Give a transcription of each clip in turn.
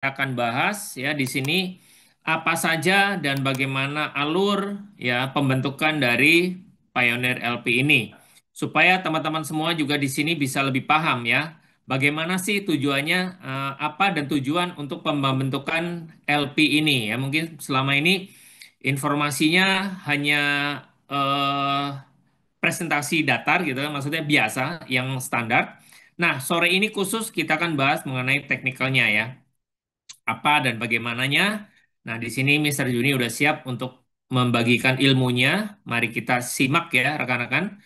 akan bahas ya di sini apa saja dan bagaimana alur ya pembentukan dari Pioneer LP ini. Supaya teman-teman semua juga di sini bisa lebih paham ya. Bagaimana sih tujuannya, apa dan tujuan untuk pembentukan LP ini ya. Mungkin selama ini informasinya hanya eh, presentasi datar gitu kan, maksudnya biasa yang standar. Nah, sore ini khusus kita akan bahas mengenai teknikalnya ya, apa dan bagaimananya. Nah, di sini Mr. Juni udah siap untuk membagikan ilmunya. Mari kita simak ya, rekan-rekan.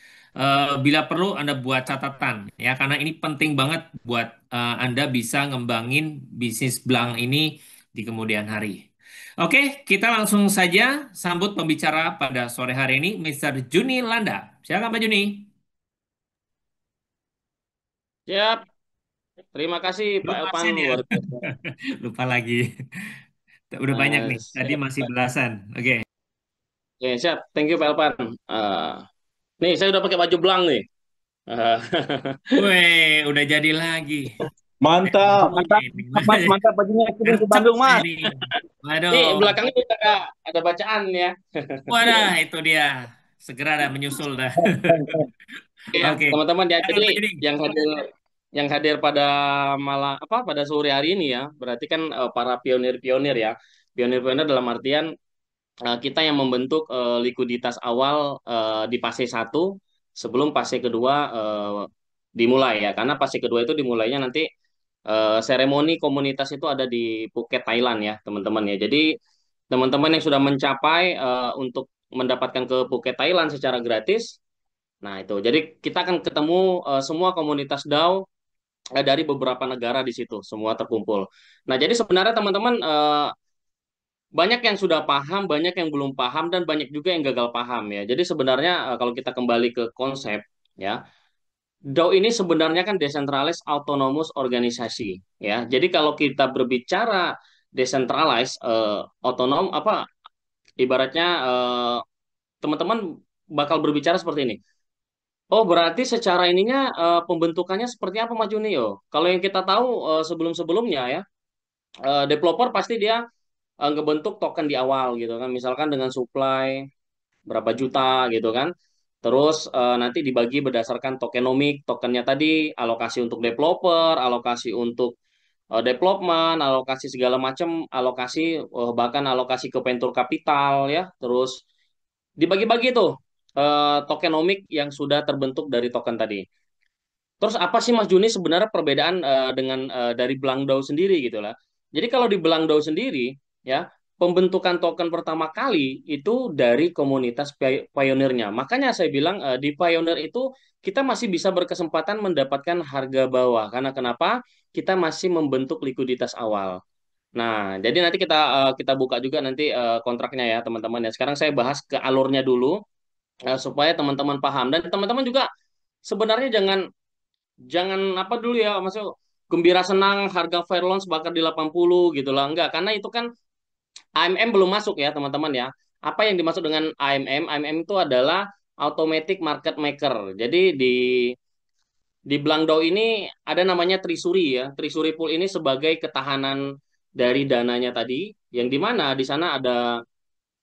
Bila perlu Anda buat catatan ya, karena ini penting banget buat Anda bisa ngembangin bisnis Blank ini di kemudian hari. Oke, kita langsung saja sambut pembicara pada sore hari ini, Mr. Juni Landa. Silakan Pak Juni. Siap, terima kasih Pak Lupa Elvan, absen ya. luar biasa. Lupa lagi. Udah banyak nih. Tadi Siap, masih belasan. Oke. oke, siap. Thank you Pak Elvan. Nih, saya udah pakai baju belang nih. Eh, Weh, udah jadi lagi. Mantap, Ilmunya mantap, ini. mantap, Mas. Mantap bajunya kirim ke Gercep Bandung, saya Mas. ini. nih, Waduh. belakangnya ada bacaan ya. Wadah, itu dia. Segera dah menyusul dah. Oke, ya, Oke. teman-teman ya. Silakan Jadi Pak Juni. yang hadir pada malam apa pada sore hari ini ya, berarti kan para pionir-pionir ya. Pionir-pionir dalam artian kita yang membentuk likuiditas awal di fase satu sebelum fase kedua dimulai ya. Karena fase kedua itu dimulainya nanti seremoni komunitas itu ada di Phuket, Thailand ya, teman-teman ya. Jadi teman-teman yang sudah mencapai untuk mendapatkan ke Phuket, Thailand secara gratis. Nah, itu. Jadi kita akan ketemu semua komunitas DAO dari beberapa negara di situ, semua terkumpul. Nah, jadi sebenarnya teman-teman banyak yang sudah paham, banyak yang belum paham, dan banyak juga yang gagal paham ya. Jadi sebenarnya kalau kita kembali ke konsep ya, DAO ini sebenarnya kan decentralized autonomous organisasi ya. Jadi kalau kita berbicara decentralized otonom apa ibaratnya teman-teman bakal berbicara seperti ini. Oh, berarti secara ininya pembentukannya seperti apa Mas Junio? Kalau yang kita tahu sebelum-sebelumnya ya, developer pasti dia ngebentuk token di awal gitu kan. Misalkan dengan supply berapa juta gitu kan. Terus nanti dibagi berdasarkan tokenomik, tokennya tadi alokasi untuk developer, alokasi untuk development, alokasi segala macam, alokasi bahkan alokasi ke venture capital ya. Terus dibagi-bagi tuh tokenomik yang sudah terbentuk dari token tadi. Terus apa sih Mas Juni sebenarnya perbedaan dengan dari Blangdao sendiri gitu lah. Jadi kalau di Blangdao sendiri ya pembentukan token pertama kali itu dari komunitas pionirnya. Makanya saya bilang di pioneer itu kita masih bisa berkesempatan mendapatkan harga bawah karena kenapa? Kita masih membentuk likuiditas awal. Nah, jadi nanti kita buka juga nanti kontraknya ya teman-teman ya. Sekarang saya bahas ke alurnya dulu supaya teman-teman paham dan teman-teman juga sebenarnya jangan jangan apa dulu ya maksud gembira senang harga fair loans bakar di 80 gitu lah enggak karena itu kan AMM belum masuk ya teman-teman ya apa yang dimaksud dengan AMM AMM itu adalah automatic market maker jadi di Blangdao ini ada namanya Trisuri ya Trisuri pool ini sebagai ketahanan dari dananya tadi yang dimana di sana ada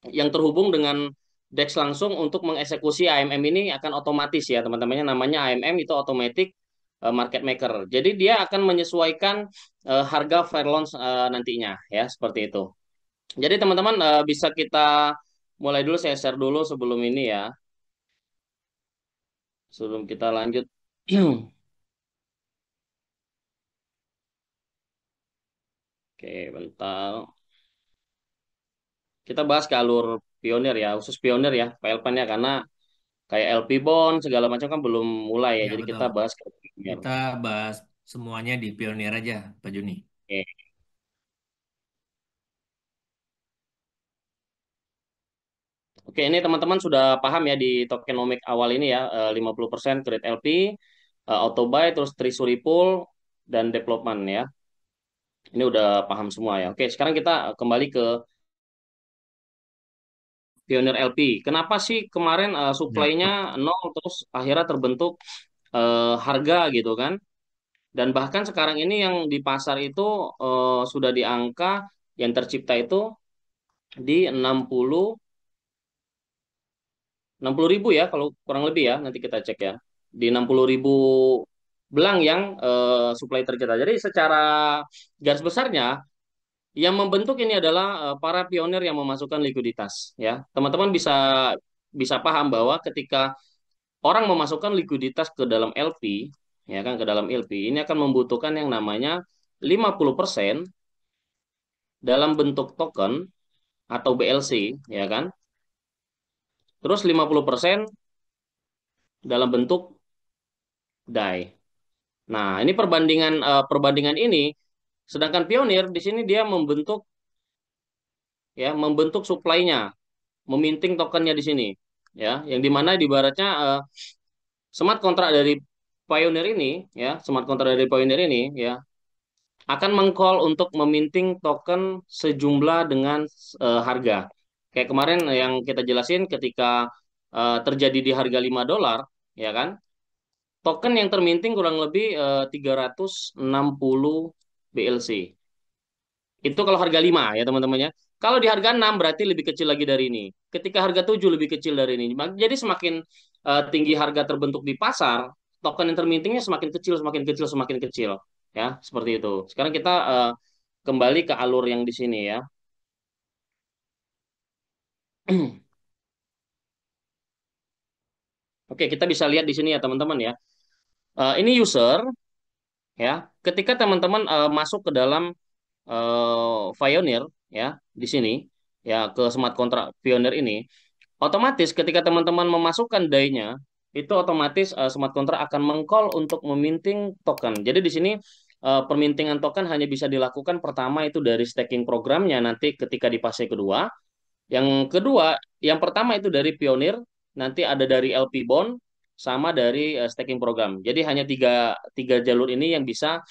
yang terhubung dengan DEX langsung untuk mengeksekusi AMM ini akan otomatis ya teman-temannya namanya AMM itu automatic market maker. Jadi dia akan menyesuaikan harga fair loans nantinya ya seperti itu. Jadi teman-teman bisa kita mulai dulu saya share dulu sebelum ini ya. Sebelum kita lanjut. Oke, bentar. Kita bahas ke alur pionir ya, khusus pionir ya, PLPN ya karena kayak LP bond segala macam kan belum mulai ya. Ya, Jadi kita betul. bahas ke pionir. Kita bahas semuanya di Pionir aja, Pak Juni. Oke. Oke, ini teman-teman sudah paham ya di tokenomic awal ini ya, 50% create LP, auto buy, terus treasury pool, dan development ya. Ini udah paham semua ya. Oke, sekarang kita kembali ke Pioneer LP. Kenapa sih kemarin Ya. supply-nya nol, terus akhirnya terbentuk harga gitu kan? Dan bahkan sekarang ini yang di pasar itu sudah di angka yang tercipta itu di 60 ribu ya, kalau kurang lebih ya, nanti kita cek ya. Di 60 ribu belang yang supply tercipta. Jadi secara garis besarnya, yang membentuk ini adalah para pionir yang memasukkan likuiditas. Ya, teman-teman bisa bisa paham bahwa ketika orang memasukkan likuiditas ke dalam LP, ya kan, ke dalam LP, ini akan membutuhkan yang namanya 50% dalam bentuk token atau BLC, ya kan? Terus 50% dalam bentuk DAI. Nah, ini perbandingan ini, sedangkan Pioneer di sini dia membentuk supply-nya, meminting tokennya di sini, ya, yang dimana di baratnya smart contract dari Pioneer ini, smart contract dari Pioneer ini, ya, akan mengcall untuk meminting token sejumlah dengan harga. Kayak kemarin yang kita jelasin ketika terjadi di harga $5, ya kan? Token yang terminting kurang lebih 360 BLC. Itu kalau harga 5 ya teman-teman ya. Kalau di harga 6 berarti lebih kecil lagi dari ini. Ketika harga 7 lebih kecil dari ini. Jadi semakin tinggi harga terbentuk di pasar, token yang termintingnya semakin kecil, semakin kecil, semakin kecil. Ya, seperti itu. Sekarang kita kembali ke alur yang di sini ya. Oke, kita bisa lihat di sini ya teman-teman ya. Ini user ya. Ketika teman-teman masuk ke dalam Pioneer ya di sini ya ke smart contract Pioneer ini, otomatis ketika teman-teman memasukkan DAI-nya itu otomatis smart contract akan mengcall untuk meminting token. Jadi di sini permintingan token hanya bisa dilakukan pertama itu dari staking programnya nanti ketika di fase kedua. Yang kedua, yang pertama itu dari Pioneer, nanti ada dari LP Bond, sama dari staking program. Jadi hanya tiga jalur ini yang bisa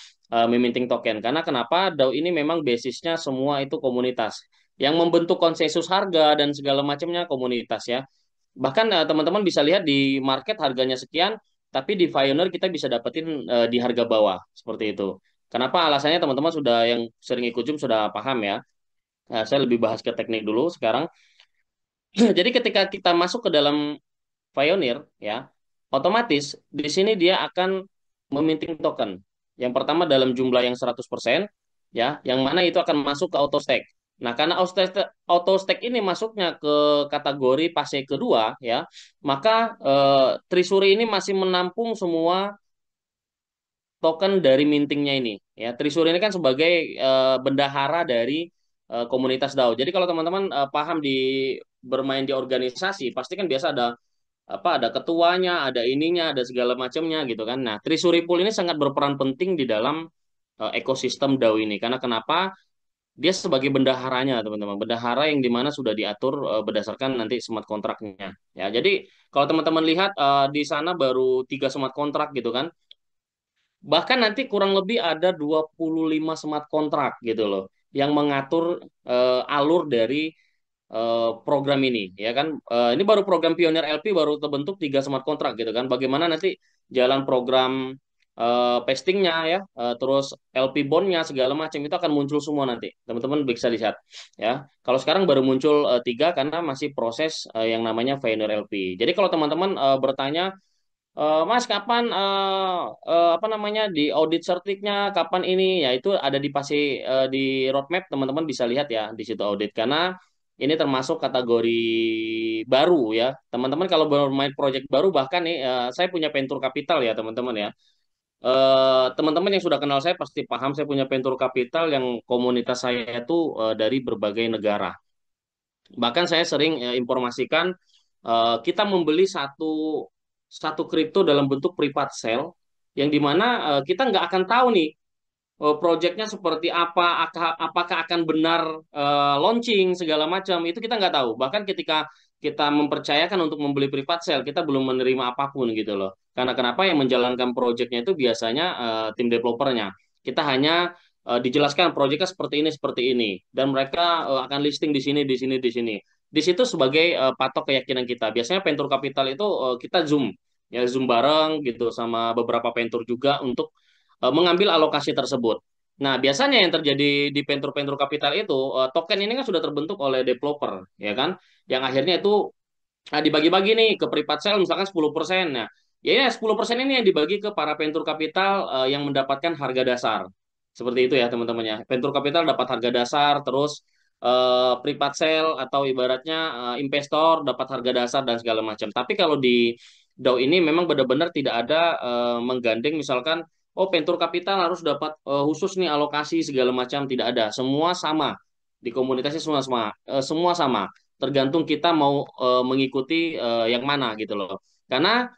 meminting token. Karena kenapa? DAO ini memang basisnya semua itu komunitas. Yang membentuk konsensus harga dan segala macamnya komunitas ya. Bahkan teman-teman bisa lihat di market harganya sekian, tapi di Pioneer kita bisa dapetin di harga bawah. Seperti itu. Kenapa? Alasannya teman-teman sudah yang sering ikut Zoom sudah paham ya. Nah, saya lebih bahas ke teknik dulu sekarang. Jadi ketika kita masuk ke dalam Pioneer, ya, otomatis di sini dia akan meminting token. Yang pertama dalam jumlah yang 100%, ya, yang mana itu akan masuk ke auto stack. Nah, karena auto stack ini masuknya ke kategori fase kedua, ya, maka Treasury ini masih menampung semua token dari mintingnya ini. Ya, Treasury ini kan sebagai bendahara dari komunitas DAO. Jadi kalau teman-teman paham di bermain di organisasi, pasti kan biasa ada apa, ada ketuanya, ada ininya, ada segala macamnya gitu kan. Nah, Treasury Pool ini sangat berperan penting di dalam ekosistem DAO ini. Karena kenapa? Dia sebagai bendaharanya, teman-teman. Bendahara yang dimana sudah diatur berdasarkan nanti smart kontraknya. Ya, jadi kalau teman-teman lihat di sana baru 3 smart kontrak gitu kan. Bahkan nanti kurang lebih ada 25 smart contract gitu loh yang mengatur alur dari program ini ya kan. Ini baru program Pioneer LP baru terbentuk 3 smart contract gitu kan. Bagaimana nanti jalan program pastingnya ya, terus LP bondnya segala macam itu akan muncul semua nanti. Teman-teman bisa lihat ya. Kalau sekarang baru muncul 3 karena masih proses yang namanya Pioneer LP. Jadi kalau teman-teman bertanya, Mas, kapan apa namanya di audit sertiknya, kapan ini? Ya itu ada di pasti di roadmap teman-teman bisa lihat ya di situ audit karena ini termasuk kategori baru ya. Teman-teman kalau bermain project baru bahkan nih saya punya venture capital ya teman-teman ya. Teman-teman yang sudah kenal saya pasti paham saya punya venture capital yang komunitas saya itu dari berbagai negara. Bahkan saya sering informasikan kita membeli satu satu kripto dalam bentuk private sale yang dimana kita nggak akan tahu nih proyeknya seperti apa, apakah akan benar launching segala macam itu kita nggak tahu. Bahkan ketika kita mempercayakan untuk membeli private sale, kita belum menerima apapun gitu loh. Karena kenapa yang menjalankan proyeknya itu biasanya tim developernya. Kita hanya dijelaskan proyeknya seperti ini, dan mereka akan listing di sini, di sini, di sini. Di situ sebagai patok keyakinan kita. Biasanya venture capital itu kita zoom, ya zoom bareng gitu sama beberapa venture juga untuk mengambil alokasi tersebut. Nah, biasanya yang terjadi di venture-venture capital itu, token ini kan sudah terbentuk oleh developer, ya kan? Yang akhirnya itu dibagi-bagi nih ke private sale misalkan 10%. Nah, ya 10% ini yang dibagi ke para venture capital yang mendapatkan harga dasar. Seperti itu ya teman-teman ya. Venture capital dapat harga dasar, terus private sale atau ibaratnya investor dapat harga dasar dan segala macam. Tapi kalau di DAO ini memang benar-benar tidak ada menggandeng misalkan oh venture capital harus dapat khusus nih alokasi segala macam, tidak ada. Semua sama. Di komunitasnya semua sama. Semua sama tergantung kita mau mengikuti yang mana gitu loh. Karena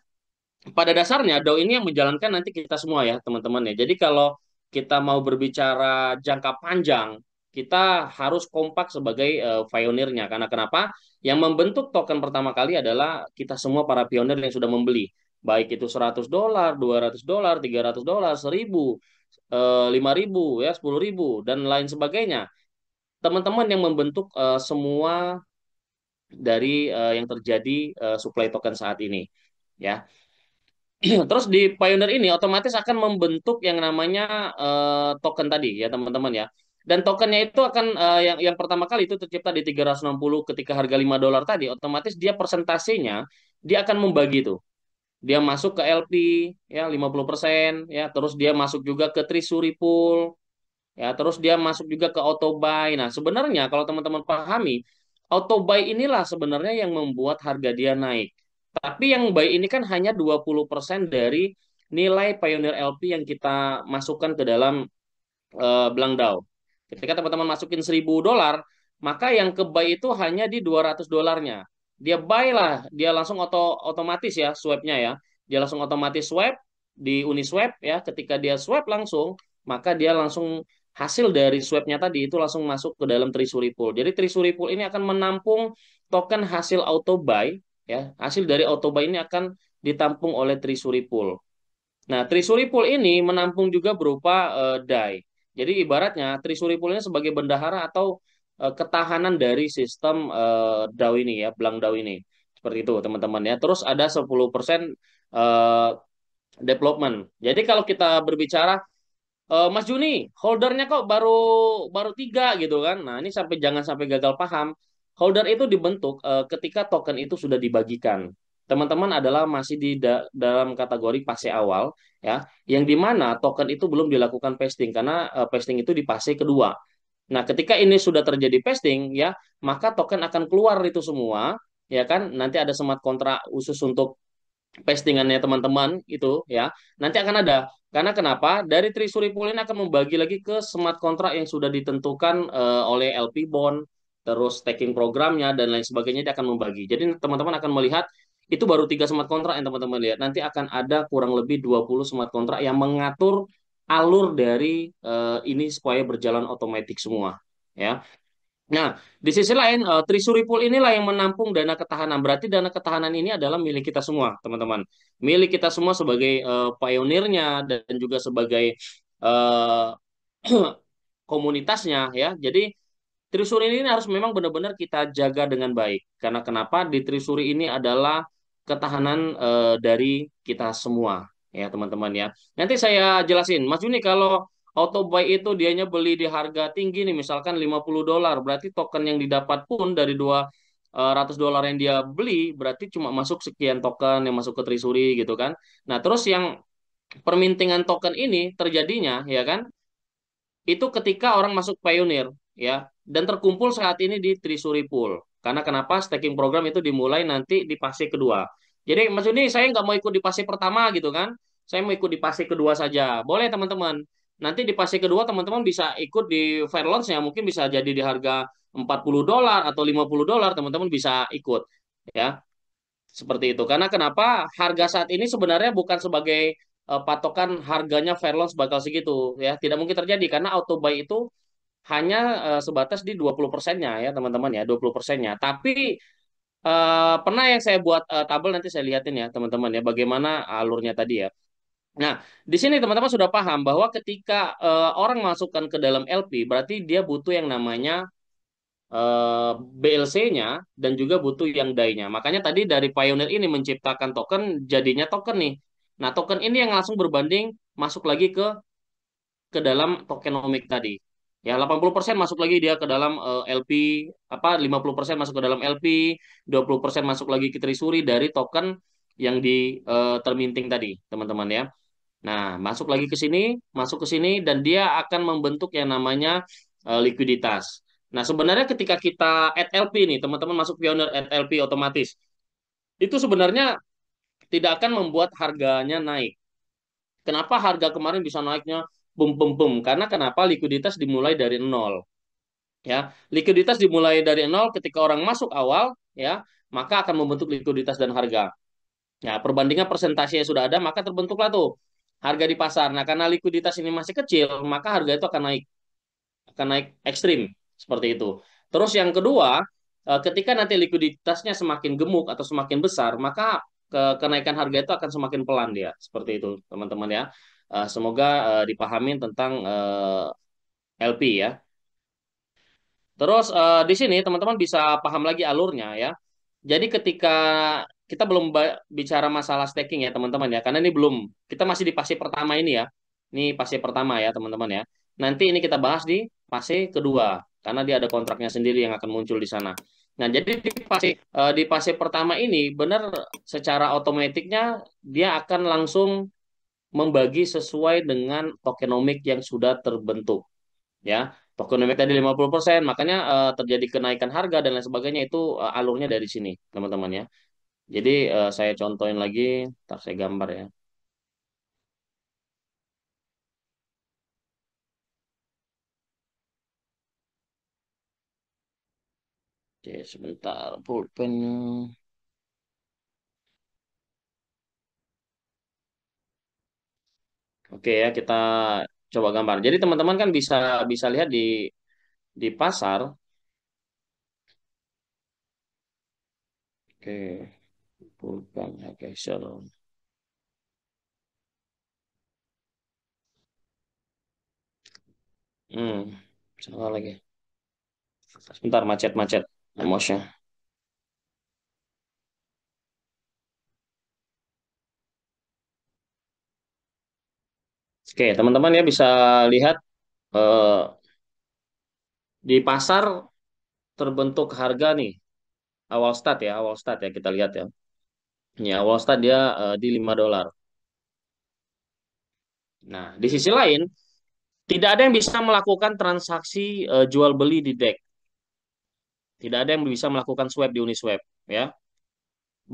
pada dasarnya DAO ini yang menjalankan nanti kita semua ya teman-teman ya. Jadi kalau kita mau berbicara jangka panjang, kita harus kompak sebagai pionirnya. Karena kenapa? Yang membentuk token pertama kali adalah kita semua para pionir yang sudah membeli. Baik itu $100, $200, $300, 1.000, 5.000, ya 10.000 dan lain sebagainya. Teman-teman yang membentuk semua dari yang terjadi supply token saat ini ya. Terus di Pioneer ini otomatis akan membentuk yang namanya token tadi ya teman-teman ya. Dan tokennya itu akan yang pertama kali itu tercipta di 360 ketika harga $5 tadi, otomatis dia persentasenya dia akan membagi tuh. Dia masuk ke LP ya 50% ya, terus dia masuk juga ke Treasury Pool ya, terus dia masuk juga ke auto buy. Nah, sebenarnya kalau teman-teman pahami, auto buy inilah sebenarnya yang membuat harga dia naik. Tapi yang buy ini kan hanya 20% dari nilai Pioneer LP yang kita masukkan ke dalam Blangdao. Ketika teman-teman masukin $1.000, maka yang ke buy itu hanya di $200-nya. Dia buy lah, dia langsung otomatis ya swap-nya ya. Dia langsung otomatis swap di Uniswap ya. Ketika dia swap langsung, maka dia langsung hasil dari swap-nya tadi itu langsung masuk ke dalam Treasury Pool. Jadi Treasury Pool ini akan menampung token hasil auto buy ya. Hasil dari auto buy ini akan ditampung oleh Treasury Pool. Nah, Treasury Pool ini menampung juga berupa DAI. Jadi ibaratnya Treasury Pool ini sebagai bendahara atau ketahanan dari sistem DAO ini ya, Blank DAO ini. Seperti itu, teman-teman ya. Terus ada 10% eh, development. Jadi kalau kita berbicara Mas Juni, holdernya kok baru baru 3 gitu kan. Nah, ini jangan sampai gagal paham. Holder itu dibentuk ketika token itu sudah dibagikan. Teman-teman adalah masih di dalam kategori fase awal ya, yang di mana token itu belum dilakukan pasting karena pasting itu di fase kedua. Nah, ketika ini sudah terjadi pasting ya, maka token akan keluar itu semua ya kan. Nanti ada smart kontrak khusus untuk pastingannya teman-teman itu ya nanti akan ada karena kenapa dari Treasury Pool ini akan membagi lagi ke smart contract yang sudah ditentukan oleh LP Bond terus staking programnya dan lain sebagainya dia akan membagi jadi teman-teman akan melihat itu baru 3 smart contract yang teman-teman lihat nanti akan ada kurang lebih 20 smart contract yang mengatur alur dari ini supaya berjalan otomatis semua ya. Nah, di sisi lain, Treasury Pool inilah yang menampung dana ketahanan. Berarti dana ketahanan ini adalah milik kita semua, teman-teman. Milik kita semua sebagai pionirnya dan juga sebagai eh, komunitasnya, ya. Jadi, Treasury ini harus memang benar-benar kita jaga dengan baik. Karena kenapa? Di Treasury ini adalah ketahanan dari kita semua, ya, teman-teman ya. Nanti saya jelasin. Mas Juni, kalau auto buy itu dianya beli di harga tinggi nih, misalkan $50, berarti token yang didapat pun dari $200 yang dia beli, berarti cuma masuk sekian token yang masuk ke Treasury gitu kan. Nah, terus yang permintingan token ini terjadinya, ya kan, itu ketika orang masuk Pioneer ya dan terkumpul saat ini di Treasury Pool. Karena kenapa staking program itu dimulai nanti di fase kedua. Jadi Mas Yuni saya nggak mau ikut di fase pertama gitu kan. Saya mau ikut di fase kedua saja. Boleh teman-teman. Nanti di fase kedua teman-teman bisa ikut di fair launch-nya mungkin bisa jadi di harga $40 atau $50 teman-teman bisa ikut ya. Seperti itu. Karena kenapa? Harga saat ini sebenarnya bukan sebagai patokan harganya fair launch bakal segitu ya. Tidak mungkin terjadi karena auto buy itu hanya sebatas di 20%-nya ya teman-teman ya, 20%-nya. Tapi pernah yang saya buat tabel nanti saya lihatin ya teman-teman ya bagaimana alurnya tadi ya. Nah, di sini teman-teman sudah paham bahwa ketika orang masukkan ke dalam LP berarti dia butuh yang namanya BLC-nya dan juga butuh yang DAI-nya. Makanya tadi dari Pioneer ini menciptakan token jadinya token nih. Nah, token ini yang langsung berbanding masuk lagi ke ke dalam tokenomik tadi. Ya, 80% masuk lagi dia ke dalam LP, 50% masuk ke dalam LP, 20% masuk lagi ke Treasury dari token yang di terminting tadi, teman-teman ya. Nah, masuk ke sini dan dia akan membentuk yang namanya likuiditas. Nah, sebenarnya ketika kita add LP nih, teman-teman masuk Pioneer add LP otomatis, itu sebenarnya tidak akan membuat harganya naik. Kenapa harga kemarin bisa naiknya bum bum bum? Karena kenapa likuiditas dimulai dari nol, ya. Likuiditas dimulai dari nol ketika orang masuk awal, ya, maka akan membentuk likuiditas dan harga. Ya, perbandingan presentasinya sudah ada, maka terbentuklah tuh harga di pasar. Nah, karena likuiditas ini masih kecil, maka harga itu akan naik ekstrim seperti itu. Terus yang kedua, ketika nanti likuiditasnya semakin gemuk atau semakin besar, maka kenaikan harga itu akan semakin pelan dia. Seperti itu, teman-teman ya. Semoga dipahamin tentang LP ya. Terus di sini teman-teman bisa paham lagi alurnya ya. Jadi ketika kita belum bicara masalah staking ya teman-teman ya, karena ini belum, kita masih di fase pertama ini ya. Ini fase pertama ya teman-teman ya. Nanti ini kita bahas di fase kedua, karena dia ada kontraknya sendiri yang akan muncul di sana. Nah, jadi di fase pertama ini benar secara otomatiknya dia akan langsung membagi sesuai dengan tokenomik yang sudah terbentuk ya. Tokenomik tadi 50%, makanya terjadi kenaikan harga dan lain sebagainya itu alurnya dari sini, teman-teman ya. Jadi saya contohin lagi, ntar saya gambar ya. Oke, sebentar, pulpennya. Oke ya, kita coba gambar. Jadi teman-teman kan bisa bisa lihat di pasar. Oke, pulpen ya, oke, sure. Salah lagi. Sebentar, macet-macet emosinya. Oke, teman-teman ya bisa lihat eh, di pasar terbentuk harga nih, awal start ya kita lihat ya. Ini awal start dia di $5. Nah, di sisi lain tidak ada yang bisa melakukan transaksi jual beli di DEX. Tidak ada yang bisa melakukan swap di Uniswap ya.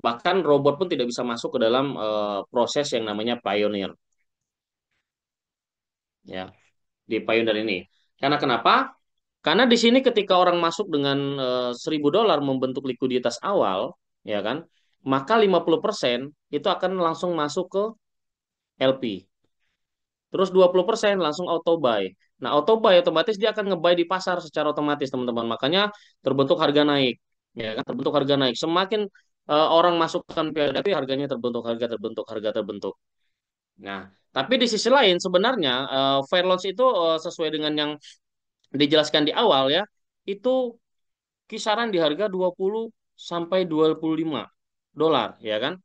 Bahkan robot pun tidak bisa masuk ke dalam proses yang namanya Pioneer ya, di Pioneer ini. Karena kenapa? Karena di sini ketika orang masuk dengan $1.000 membentuk likuiditas awal, ya kan, maka 50% itu akan langsung masuk ke LP. Terus 20% langsung auto buy. Nah, auto buy otomatis dia akan ngebuy di pasar secara otomatis, teman-teman. Makanya terbentuk harga naik. Ya kan, terbentuk harga naik. Semakin orang masukkan PLDP, harganya harga terbentuk. Nah, tapi di sisi lain sebenarnya fair launch itu sesuai dengan yang dijelaskan di awal ya, itu kisaran di harga 20 sampai $25, ya kan?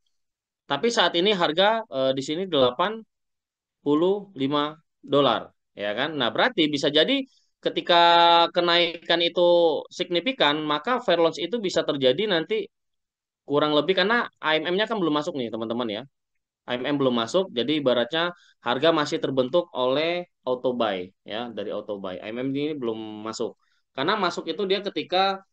Tapi saat ini harga di sini $85, ya kan? Nah, berarti bisa jadi ketika kenaikan itu signifikan, maka fair launch itu bisa terjadi nanti kurang lebih karena AMM-nya kan belum masuk nih, teman-teman ya. AMM belum masuk, jadi ibaratnya harga masih terbentuk oleh auto buy ya, dari auto buy. AMM ini belum masuk. Karena masuk itu dia ketika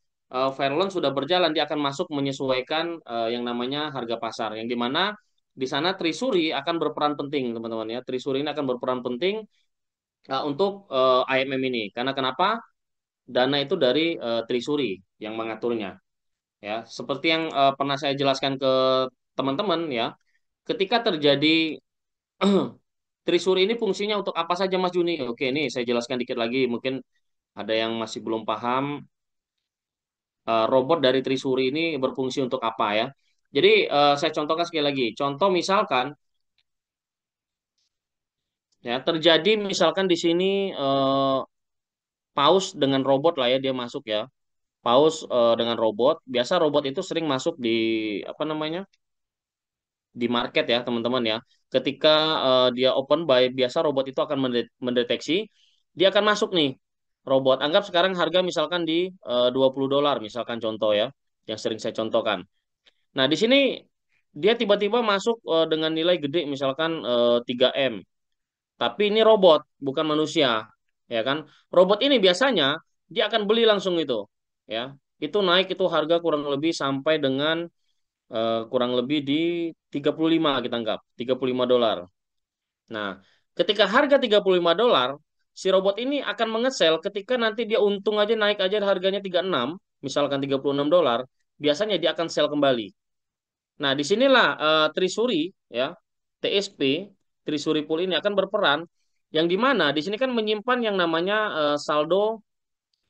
fair launch sudah berjalan, dia akan masuk menyesuaikan yang namanya harga pasar, yang dimana di sana Trisuri akan berperan penting, teman-teman ya. Trisuri ini akan berperan penting untuk AMM ini. Karena kenapa? Dana itu dari Trisuri yang mengaturnya. Ya, seperti yang pernah saya jelaskan ke teman-teman ya, ketika terjadi Trisuri ini fungsinya untuk apa saja Mas Juni? Oke, ini saya jelaskan dikit lagi. Mungkin ada yang masih belum paham. Robot dari Trisuri ini berfungsi untuk apa ya? Jadi saya contohkan sekali lagi. Contoh misalkan ya terjadi misalkan di sini paus dengan robot lah ya dia masuk ya. Paus dengan robot. Biasa robot itu sering masuk di apa namanya? di market ya teman-teman ya. Ketika dia open buy, biasa robot itu akan mendeteksi, dia akan masuk nih robot. Anggap sekarang harga misalkan di $20, misalkan contoh ya, yang sering saya contohkan. Nah, di sini dia tiba-tiba masuk dengan nilai gede, misalkan 3M. Tapi ini robot, bukan manusia, ya kan? Robot ini biasanya dia akan beli langsung itu, ya. Itu naik itu harga kurang lebih sampai dengan kurang lebih di 35 kita anggap, $35. Nah, ketika harga $35, si robot ini akan mengesel ketika nanti dia untung aja naik aja harganya 36, misalkan $36, biasanya dia akan sell kembali. Nah, disinilah Trisuri ya, TSP, Trisuri Pool ini akan berperan yang di mana di sini kan menyimpan yang namanya saldo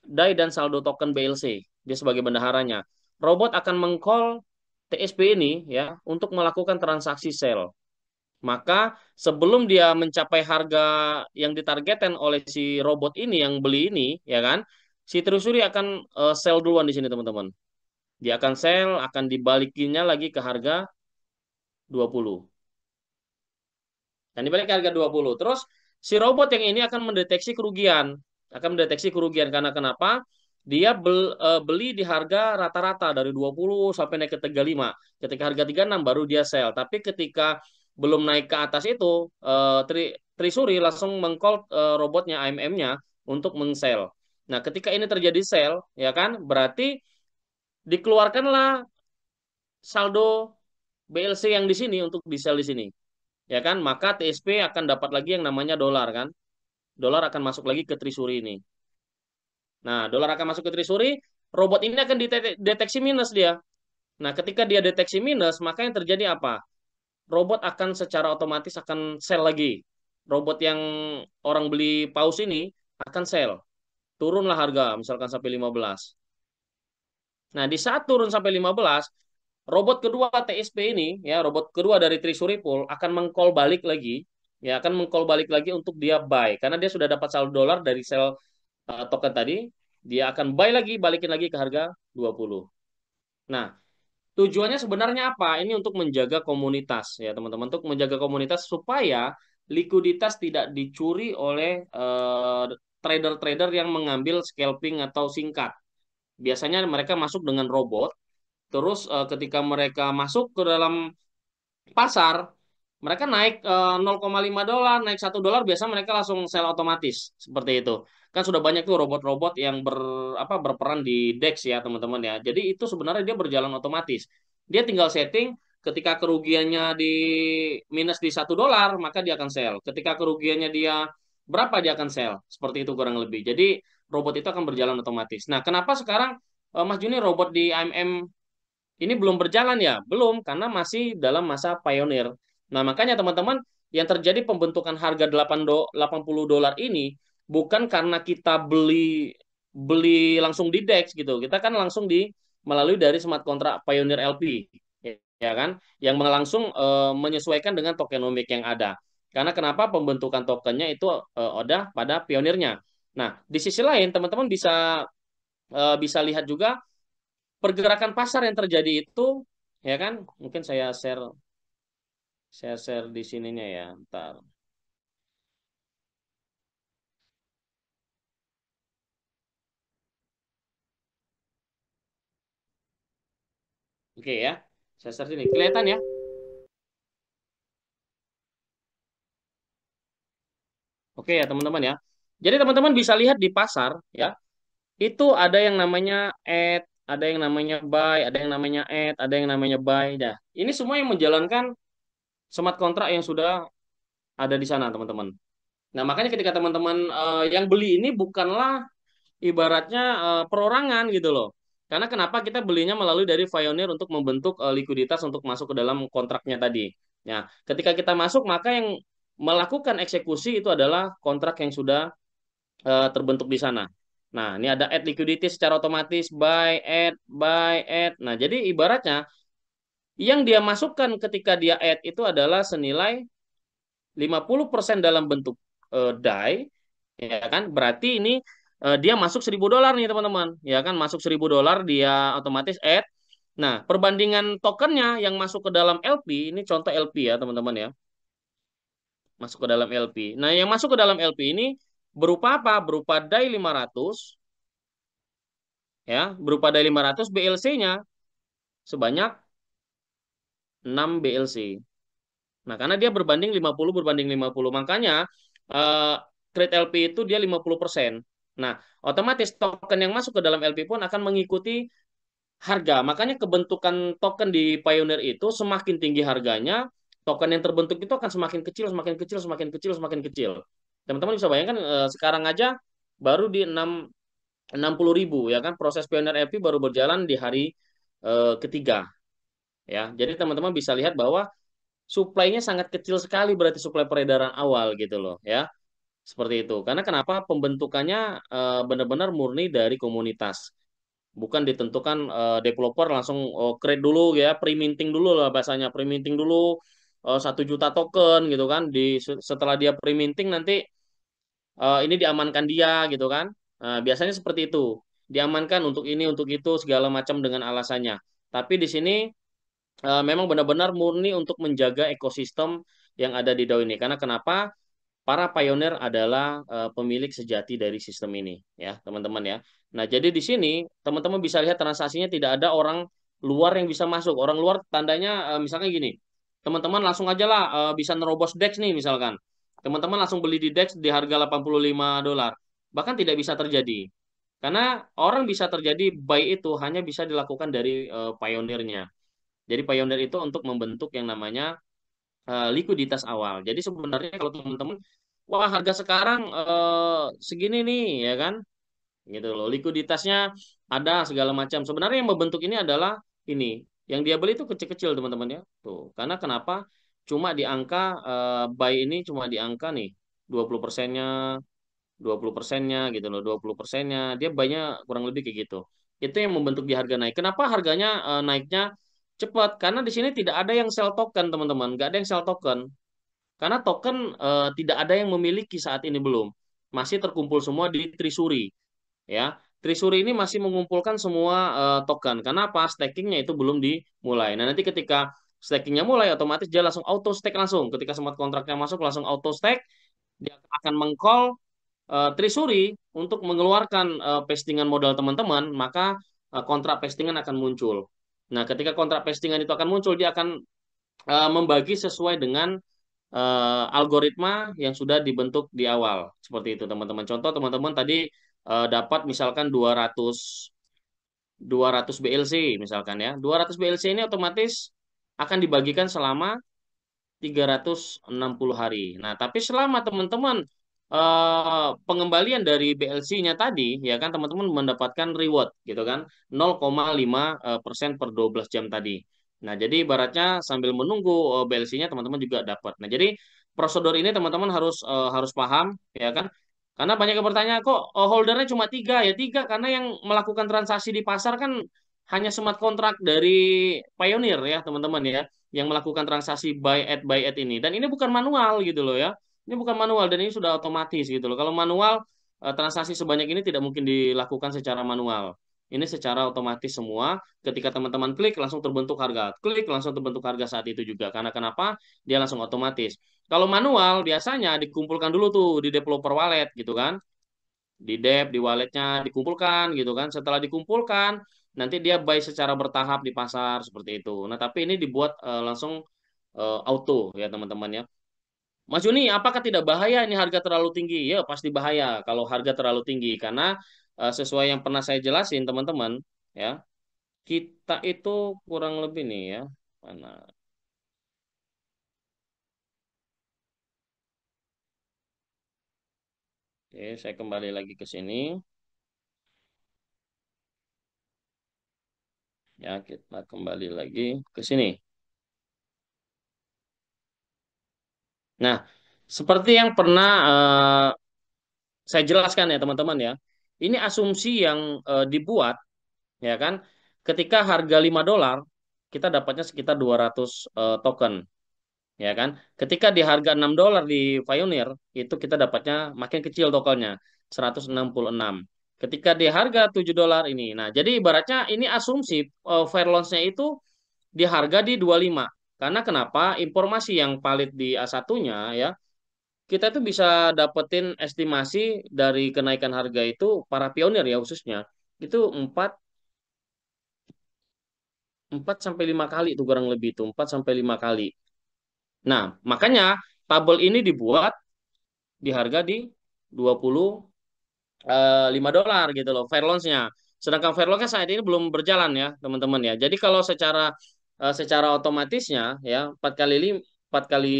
DAI dan saldo token BLC. Dia sebagai bendaharanya. Robot akan mengcall TSP ini ya untuk melakukan transaksi sell. Maka sebelum dia mencapai harga yang ditargetkan oleh si robot ini yang beli ini, ya kan, si Trisuri akan sell duluan di sini teman-teman. Dia akan sell, akan dibalikinnya lagi ke harga 20. Dan dibalik ke harga 20. Terus si robot yang ini akan mendeteksi kerugian. Akan mendeteksi kerugian karena kenapa? Dia beli di harga rata-rata dari 20 sampai naik ke 35. Ketika harga 36 baru dia sell. Tapi ketika belum naik ke atas itu, Trisuri langsung mengcall robotnya AMM-nya untuk meng-sell. Nah, ketika ini terjadi sell, ya kan, berarti dikeluarkanlah saldo BLC yang di sini untuk di-sell di sini, ya kan, maka TSP akan dapat lagi yang namanya dolar kan, dolar akan masuk lagi ke Trisuri ini. Nah, dolar akan masuk ke Trisuri, robot ini akan deteksi minus dia. Nah, ketika dia deteksi minus, maka yang terjadi apa? Robot akan secara otomatis akan sell lagi. Robot yang orang beli paus ini akan sell, turunlah harga misalkan sampai 15. Nah, di saat turun sampai 15, robot kedua TSP ini, ya, robot kedua dari Treasury Pool akan mengcall balik lagi, ya, akan mengcall balik lagi untuk dia buy, karena dia sudah dapat saldo dolar dari sell token tadi, dia akan buy lagi, balikin lagi ke harga 20. Nah, tujuannya sebenarnya apa? Ini untuk menjaga komunitas, ya, teman-teman, untuk menjaga komunitas supaya likuiditas tidak dicuri oleh trader-trader yang mengambil scalping atau singkat. Biasanya mereka masuk dengan robot. Terus ketika mereka masuk ke dalam pasar, mereka naik $0,5, naik $1, biasa mereka langsung sell otomatis seperti itu. Kan sudah banyak tuh robot-robot yang berperan di DEX ya, teman-teman ya. Jadi itu sebenarnya dia berjalan otomatis. Dia tinggal setting ketika kerugiannya di minus di $1, maka dia akan sell. Ketika kerugiannya dia berapa dia akan sell. Seperti itu kurang lebih. Jadi robot itu akan berjalan otomatis. Nah, kenapa sekarang Mas Juni robot di AMM ini belum berjalan ya? Belum, karena masih dalam masa pioneer. Nah, makanya teman-teman, yang terjadi pembentukan harga 80 dolar ini bukan karena kita beli beli langsung di DEX gitu. Kita kan langsung melalui dari smart contract Pioneer LP, ya kan? Yang langsung menyesuaikan dengan tokenomik yang ada. Karena kenapa pembentukan tokennya itu udah pada pionirnya. Nah, di sisi lain teman-teman bisa lihat juga pergerakan pasar yang terjadi itu, ya kan, mungkin saya share di sininya ya, ntar. Oke ya, saya share sini kelihatan ya. Oke ya teman-teman ya, jadi teman-teman bisa lihat di pasar ya, itu ada yang namanya add, ada yang namanya buy, ada yang namanya add, ada yang namanya buy. Dah, ini semua yang menjalankan smart contract yang sudah ada di sana teman-teman. Nah, makanya ketika teman-teman yang beli ini bukanlah ibaratnya perorangan gitu loh. Karena kenapa kita belinya melalui dari Pioneer untuk membentuk likuiditas untuk masuk ke dalam kontraknya tadi. Nah, ketika kita masuk maka yang melakukan eksekusi itu adalah kontrak yang sudah terbentuk di sana. Nah, ini ada add liquidity secara otomatis, buy, add. Nah, jadi ibaratnya yang dia masukkan ketika dia add itu adalah senilai 50% dalam bentuk DAI, ya kan? Berarti ini dia masuk $1.000 nih teman-teman, ya kan? Masuk $1.000 dia otomatis add. Nah, perbandingan tokennya yang masuk ke dalam LP, ini contoh LP ya teman-teman ya, masuk ke dalam LP. Nah, yang masuk ke dalam LP ini berupa apa? Berupa DAI 500 ya, berupa DAI 500 BLC-nya sebanyak 6 BLC. Nah, karena dia berbanding 50 berbanding 50, makanya eh, trade LP itu dia 50%. Nah, otomatis token yang masuk ke dalam LP pun akan mengikuti harga. Makanya kebentukan token di Pioneer itu semakin tinggi harganya, token yang terbentuk itu akan semakin kecil, semakin kecil, semakin kecil, semakin kecil. Teman-teman bisa bayangkan sekarang aja baru di 60.000 ya kan, proses Pioneer LP baru berjalan di hari ketiga ya. Jadi teman-teman bisa lihat bahwa supply-nya sangat kecil sekali, berarti supply peredaran awal gitu loh ya. Seperti itu. Karena kenapa pembentukannya benar-benar murni dari komunitas. Bukan ditentukan developer langsung create dulu ya, pre-minting dulu lah bahasanya, pre-minting dulu 1 juta token gitu kan. Setelah dia pre-minting nanti ini diamankan dia gitu kan. Biasanya seperti itu. Diamankan untuk ini, untuk itu segala macam dengan alasannya. Tapi di sini memang benar-benar murni untuk menjaga ekosistem yang ada di DAO ini. Karena kenapa? Para pioneer adalah pemilik sejati dari sistem ini, ya teman-teman ya. Nah, jadi di sini teman-teman bisa lihat transaksinya tidak ada orang luar yang bisa masuk. Orang luar tandanya misalnya gini, teman-teman langsung aja lah bisa nerobos DEX nih misalkan. Teman-teman langsung beli di DEX di harga $85. Bahkan tidak bisa terjadi. Karena orang bisa terjadi buy itu hanya bisa dilakukan dari pioneernya. Jadi pioneer itu untuk membentuk yang namanya likuiditas awal. Jadi sebenarnya kalau teman-teman, wah harga sekarang segini nih, ya kan, gitu loh. Likuiditasnya ada segala macam. Sebenarnya yang membentuk ini adalah ini, yang dia beli itu kecil-kecil teman-teman ya. Tuh, karena kenapa? Cuma di angka buy ini cuma di angka nih 20%-nya, 20%-nya gitu loh, 20%-nya. Dia buy-nya kurang lebih kayak gitu. Itu yang membentuk di harga naik. Kenapa harganya naiknya cepat? Karena di sini tidak ada yang sell token, teman-teman. Nggak ada yang sell token. Karena token tidak ada yang memiliki saat ini belum. Masih terkumpul semua di Trisuri, ya. Trisuri ini masih mengumpulkan semua token. Karena apa? Stakingnya itu belum dimulai. Nah, nanti ketika stakingnya mulai, otomatis dia langsung auto stake langsung. Ketika smart kontraknya masuk, langsung auto stake. Dia akan mengcall Trisuri untuk mengeluarkan pastingan modal teman-teman, maka kontrak pastingan akan muncul. Nah, ketika kontrak pastingan itu akan muncul, dia akan membagi sesuai dengan algoritma yang sudah dibentuk di awal. Seperti itu, teman-teman. Contoh, teman-teman tadi dapat misalkan 200 BLC misalkan ya. 200 BLC ini otomatis akan dibagikan selama 360 hari. Nah, tapi selama teman-teman pengembalian dari BLC-nya tadi, ya kan teman-teman mendapatkan reward gitu kan, 0,5% per 12 jam tadi. Nah, jadi ibaratnya sambil menunggu BLC-nya teman-teman juga dapat. Nah, jadi prosedur ini teman-teman harus paham, ya kan? Karena banyak yang bertanya, kok holdernya cuma tiga? Ya tiga, karena yang melakukan transaksi di pasar kan hanya smart contract dari Pioneer ya, teman-teman ya, yang melakukan transaksi buy at ini. Dan ini bukan manual gitu loh ya. Ini bukan manual dan ini sudah otomatis gitu loh. Kalau manual transaksi sebanyak ini tidak mungkin dilakukan secara manual. Ini secara otomatis semua. Ketika teman-teman klik langsung terbentuk harga. Klik langsung terbentuk harga saat itu juga. Karena kenapa? Dia langsung otomatis. Kalau manual biasanya dikumpulkan dulu tuh di developer wallet gitu kan. Di dep, di walletnya dikumpulkan gitu kan. Setelah dikumpulkan, nanti dia buy secara bertahap di pasar seperti itu. Nah, tapi ini dibuat langsung auto ya teman-teman ya. Mas Juni, apakah tidak bahaya ini harga terlalu tinggi? Ya, pasti bahaya kalau harga terlalu tinggi karena sesuai yang pernah saya jelasin teman-teman ya, kita itu kurang lebih nih ya. Mana? Oke, saya kembali lagi ke sini. Ya, kita kembali lagi ke sini. Nah, seperti yang pernah saya jelaskan ya teman-teman ya. Ini asumsi yang dibuat ya kan. Ketika harga $5, kita dapatnya sekitar 200 token ya kan. Ketika di harga $6 di Pioneer, itu kita dapatnya makin kecil tokennya, 166. ketika di harga $7 ini. Nah, jadi ibaratnya ini asumsi fair loans-nya itu di harga di 25. Karena kenapa? Informasi yang valid di A1-nya ya, kita itu bisa dapetin estimasi dari kenaikan harga itu para pionir ya khususnya. Itu 4 sampai 5 kali itu kurang lebih itu, 4 sampai 5 kali. Nah, makanya tabel ini dibuat di harga di 25 dolar gitu loh fair loans-nya. Sedangkan fair loans-nya saat ini belum berjalan ya, teman-teman ya. Jadi kalau secara otomatisnya ya 4 kali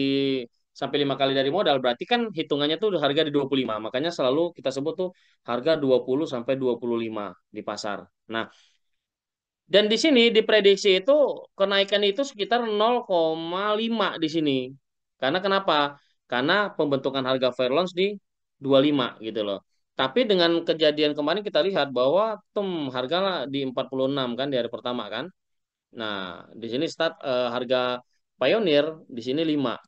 sampai 5 kali dari modal berarti kan hitungannya tuh harga di 25. Makanya selalu kita sebut tuh harga 20 sampai 25 di pasar. Nah, dan di sini diprediksi itu kenaikan itu sekitar 0,5 di sini. Karena kenapa? Karena pembentukan harga fair loans di 25 gitu loh. Tapi dengan kejadian kemarin kita lihat bahwa harga di 46 kan di hari pertama kan. Nah, di sini harga Pioneer di sini 5.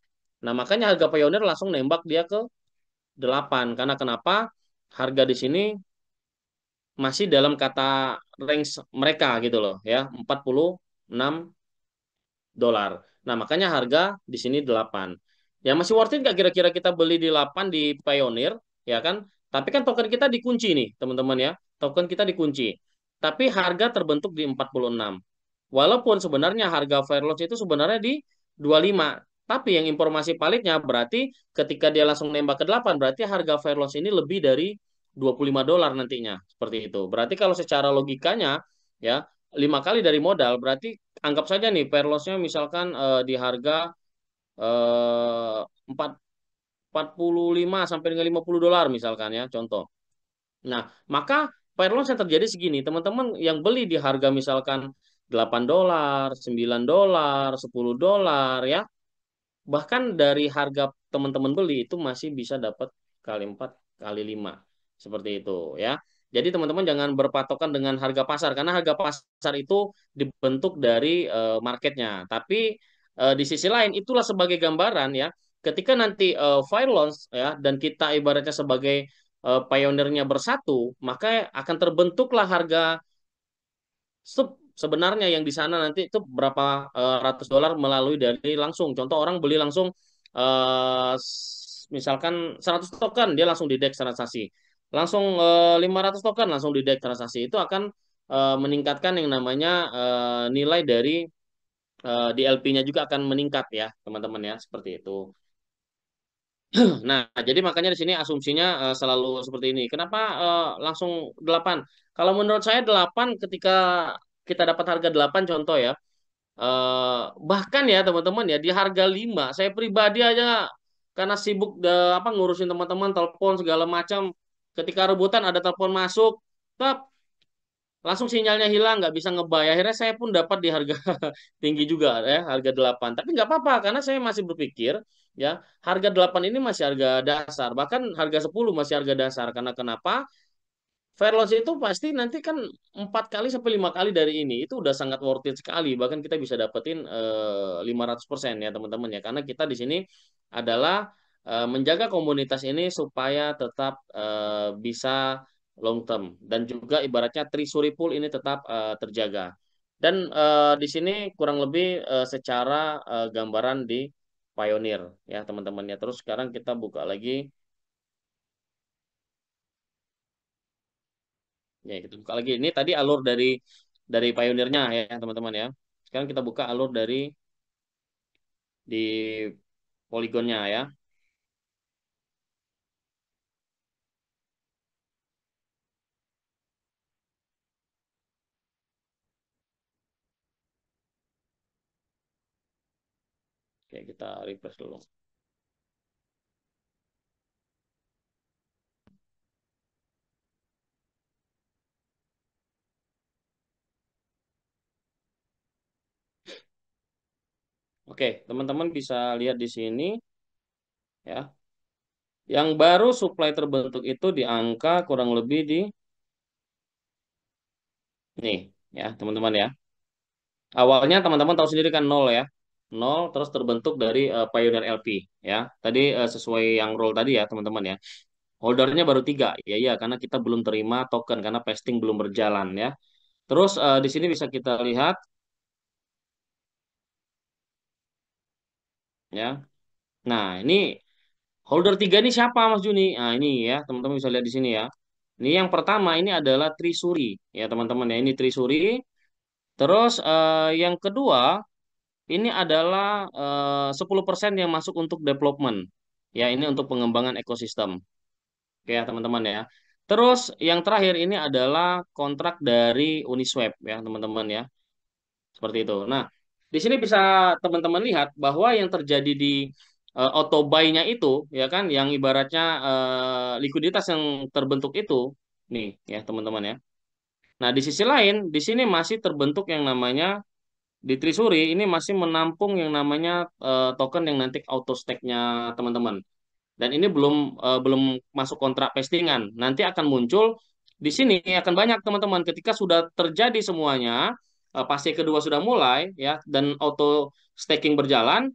Nah, makanya harga Pioneer langsung nembak dia ke 8. Karena kenapa? Harga di sini masih dalam kata range mereka gitu loh ya, 46 dolar. Nah, makanya harga di sini 8. Ya masih worth it nggak kira-kira kita beli di 8 di Pioneer, ya kan? Tapi kan token kita dikunci nih, teman-teman ya. Token kita dikunci. Tapi harga terbentuk di 46. Walaupun sebenarnya harga Fairloans itu sebenarnya di 25. Tapi yang informasi palingnya berarti ketika dia langsung nembak ke 8, berarti harga Fairloans ini lebih dari 25 dolar nantinya. Seperti itu. Berarti kalau secara logikanya, ya 5 kali dari modal, berarti anggap saja nih pair loss-nya misalkan di harga eh, 4 45 sampai dengan $50 misalkan ya contoh. Nah, maka pair loss yang terjadi segini, teman-teman yang beli di harga misalkan $8, $9, $10 ya, bahkan dari harga teman-teman beli itu masih bisa dapat kali 4 kali 5 seperti itu ya. Jadi teman-teman jangan berpatokan dengan harga pasar karena harga pasar itu dibentuk dari marketnya. Tapi di sisi lain itulah sebagai gambaran ya. Ketika nanti fire launch ya dan kita ibaratnya sebagai pioneernya bersatu, maka akan terbentuklah harga sebenarnya yang di sana nanti itu berapa ratus dolar melalui dari langsung. Contoh orang beli langsung misalkan 100 token dia langsung di DEX transaksi. Langsung 500 token langsung di DEX transaksi. Itu akan meningkatkan yang namanya nilai dari di LP-nya juga akan meningkat ya, teman-teman ya, seperti itu. Nah, jadi makanya di sini asumsinya selalu seperti ini. Kenapa langsung 8? Kalau menurut saya 8 ketika kita dapat harga 8 contoh ya. Bahkan ya teman-teman ya di harga 5 saya pribadi aja karena sibuk apa ngurusin teman-teman telepon segala macam ketika rebutan ada telepon masuk tap langsung sinyalnya hilang nggak bisa ngebuy akhirnya saya pun dapat di harga tinggi juga ya harga 8 tapi nggak apa-apa karena saya masih berpikir ya harga 8 ini masih harga dasar bahkan harga 10 masih harga dasar karena kenapa fair loss itu pasti nanti kan 4 kali sampai 5 kali dari ini itu udah sangat worth it sekali bahkan kita bisa dapetin 500% ya teman-teman ya karena kita di sini adalah menjaga komunitas ini supaya tetap bisa long term dan juga ibaratnya treasury pool ini tetap terjaga dan di sini kurang lebih secara gambaran di Pioneer ya teman-teman ya terus sekarang kita buka lagi. Ya, kita buka lagi. Ini tadi alur dari pionirnya ya, teman-teman ya. Sekarang kita buka alur dari di poligonnya ya. Oke, kita refresh dulu. Oke, teman-teman bisa lihat di sini ya. Yang baru supply terbentuk itu di angka kurang lebih di nih ya, teman-teman ya. Awalnya teman-teman tahu sendiri kan nol ya. Nol terus terbentuk dari Pioneer LP ya. Tadi sesuai yang role tadi ya, teman-teman ya. Holdernya baru 3. Ya iya, karena kita belum terima token karena vesting belum berjalan ya. Terus di sini bisa kita lihat ya. Nah, ini holder 3 ini siapa Mas Juni? Nah, ini ya, teman-teman bisa lihat di sini ya. Ini yang pertama ini adalah Trisuri ya, teman-teman ya. Ini Trisuri. Terus yang kedua ini adalah 10% yang masuk untuk development. Ya, ini untuk pengembangan ekosistem. Oke ya, teman-teman ya. Terus yang terakhir ini adalah kontrak dari Uniswap ya, teman-teman ya. Seperti itu. Nah, di sini bisa teman-teman lihat bahwa yang terjadi di auto buy-nya itu ya kan yang ibaratnya likuiditas yang terbentuk itu nih ya, teman-teman ya. Nah, di sisi lain di sini masih terbentuk yang namanya di Trisuri ini masih menampung yang namanya token yang nanti auto stake-nya teman-teman. Dan ini belum masuk kontrak pestingan. Nanti akan muncul di sini akan banyak teman-teman ketika sudah terjadi semuanya, fase kedua sudah mulai ya dan auto staking berjalan,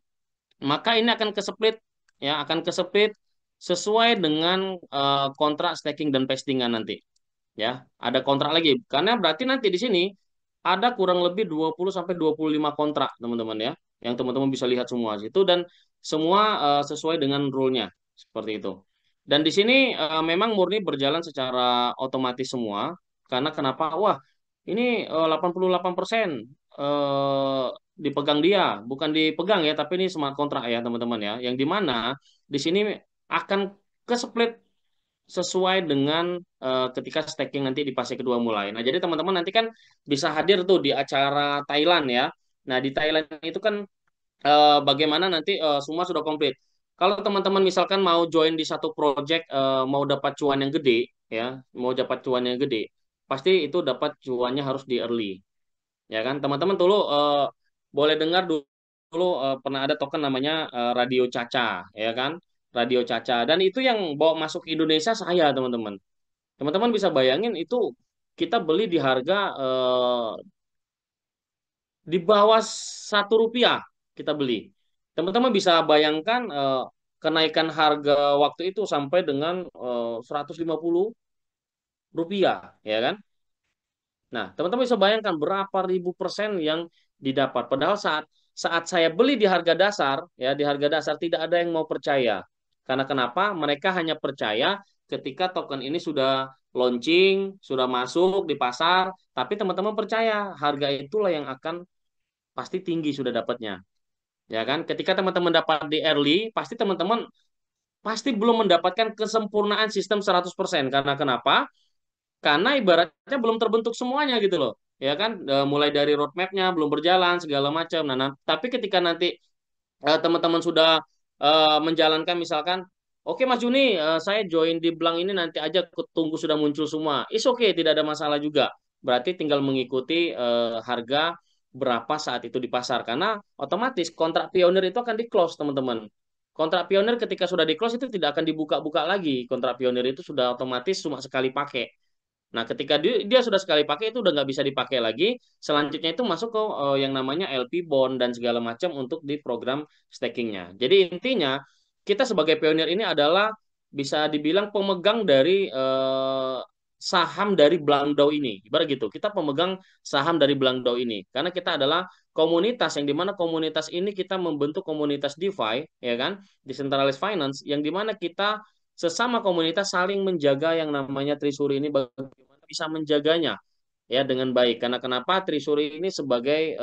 maka ini akan keseplit ya, akan keseplit sesuai dengan kontrak staking dan pestingan nanti ya. Ada kontrak lagi karena berarti nanti di sini ada kurang lebih 20 sampai 25 kontrak teman-teman ya yang teman-teman bisa lihat semua situ dan semua sesuai dengan rule-nya seperti itu. Dan di sini memang murni berjalan secara otomatis semua karena kenapa? Wah, ini 88% eh, dipegang dia, bukan dipegang ya, tapi ini smart contract ya teman-teman ya. Yang di mana di sini akan ke-split sesuai dengan ketika staking nanti di fase kedua mulai. Nah, jadi teman-teman nanti kan bisa hadir tuh di acara Thailand ya. Nah, di Thailand itu kan bagaimana nanti semua sudah komplit. Kalau teman-teman misalkan mau join di satu project, mau dapat cuan yang gede, ya, mau dapat cuan yang gede, pasti itu dapat cuannya harus di early, ya kan? Teman-teman dulu boleh dengar dulu pernah ada token namanya Radio Caca, ya kan? Radio Caca, dan itu yang bawa masuk ke Indonesia saya, teman-teman. Teman-teman bisa bayangin itu kita beli di harga di bawah 1 rupiah kita beli. Teman-teman bisa bayangkan kenaikan harga waktu itu sampai dengan 150 rupiah, ya kan? Nah, teman-teman bisa bayangkan berapa ribu persen yang didapat. Padahal saat saat saya beli di harga dasar, ya di harga dasar tidak ada yang mau percaya. Karena kenapa? Mereka hanya percaya ketika token ini sudah launching, sudah masuk di pasar, tapi teman-teman percaya harga itulah yang akan pasti tinggi sudah dapatnya. Ya kan? Ketika teman-teman dapat di early, pasti teman-teman pasti belum mendapatkan kesempurnaan sistem 100%. Karena kenapa? Karena ibaratnya belum terbentuk semuanya gitu loh. Ya kan? Mulai dari roadmap-nya belum berjalan segala macam. Nah, tapi ketika nanti teman-teman sudah menjalankan misalkan, oke Mas Juni, saya join di Blank ini nanti aja tunggu sudah muncul semua. Is oke, tidak ada masalah juga. Berarti tinggal mengikuti harga berapa saat itu di pasar. Karena otomatis kontrak pionir itu akan di-close, teman-teman. Kontrak pionir ketika sudah di-close itu tidak akan dibuka-buka lagi. Kontrak pionir itu sudah otomatis cuma sekali pakai. Nah, ketika dia sudah sekali pakai itu udah nggak bisa dipakai lagi. Selanjutnya itu masuk ke yang namanya LP bond dan segala macam untuk di program stakingnya. Jadi intinya kita sebagai pionir ini adalah bisa dibilang pemegang dari saham dari Blangdau ini. Ibarat gitu, kita pemegang saham dari Blangdau ini. Karena kita adalah komunitas yang dimana komunitas ini kita membentuk komunitas DeFi, ya kan, decentralized finance, yang dimana kita sesama komunitas saling menjaga yang namanya Trisuri ini bagaimana bisa menjaganya ya dengan baik. Karena kenapa Trisuri ini sebagai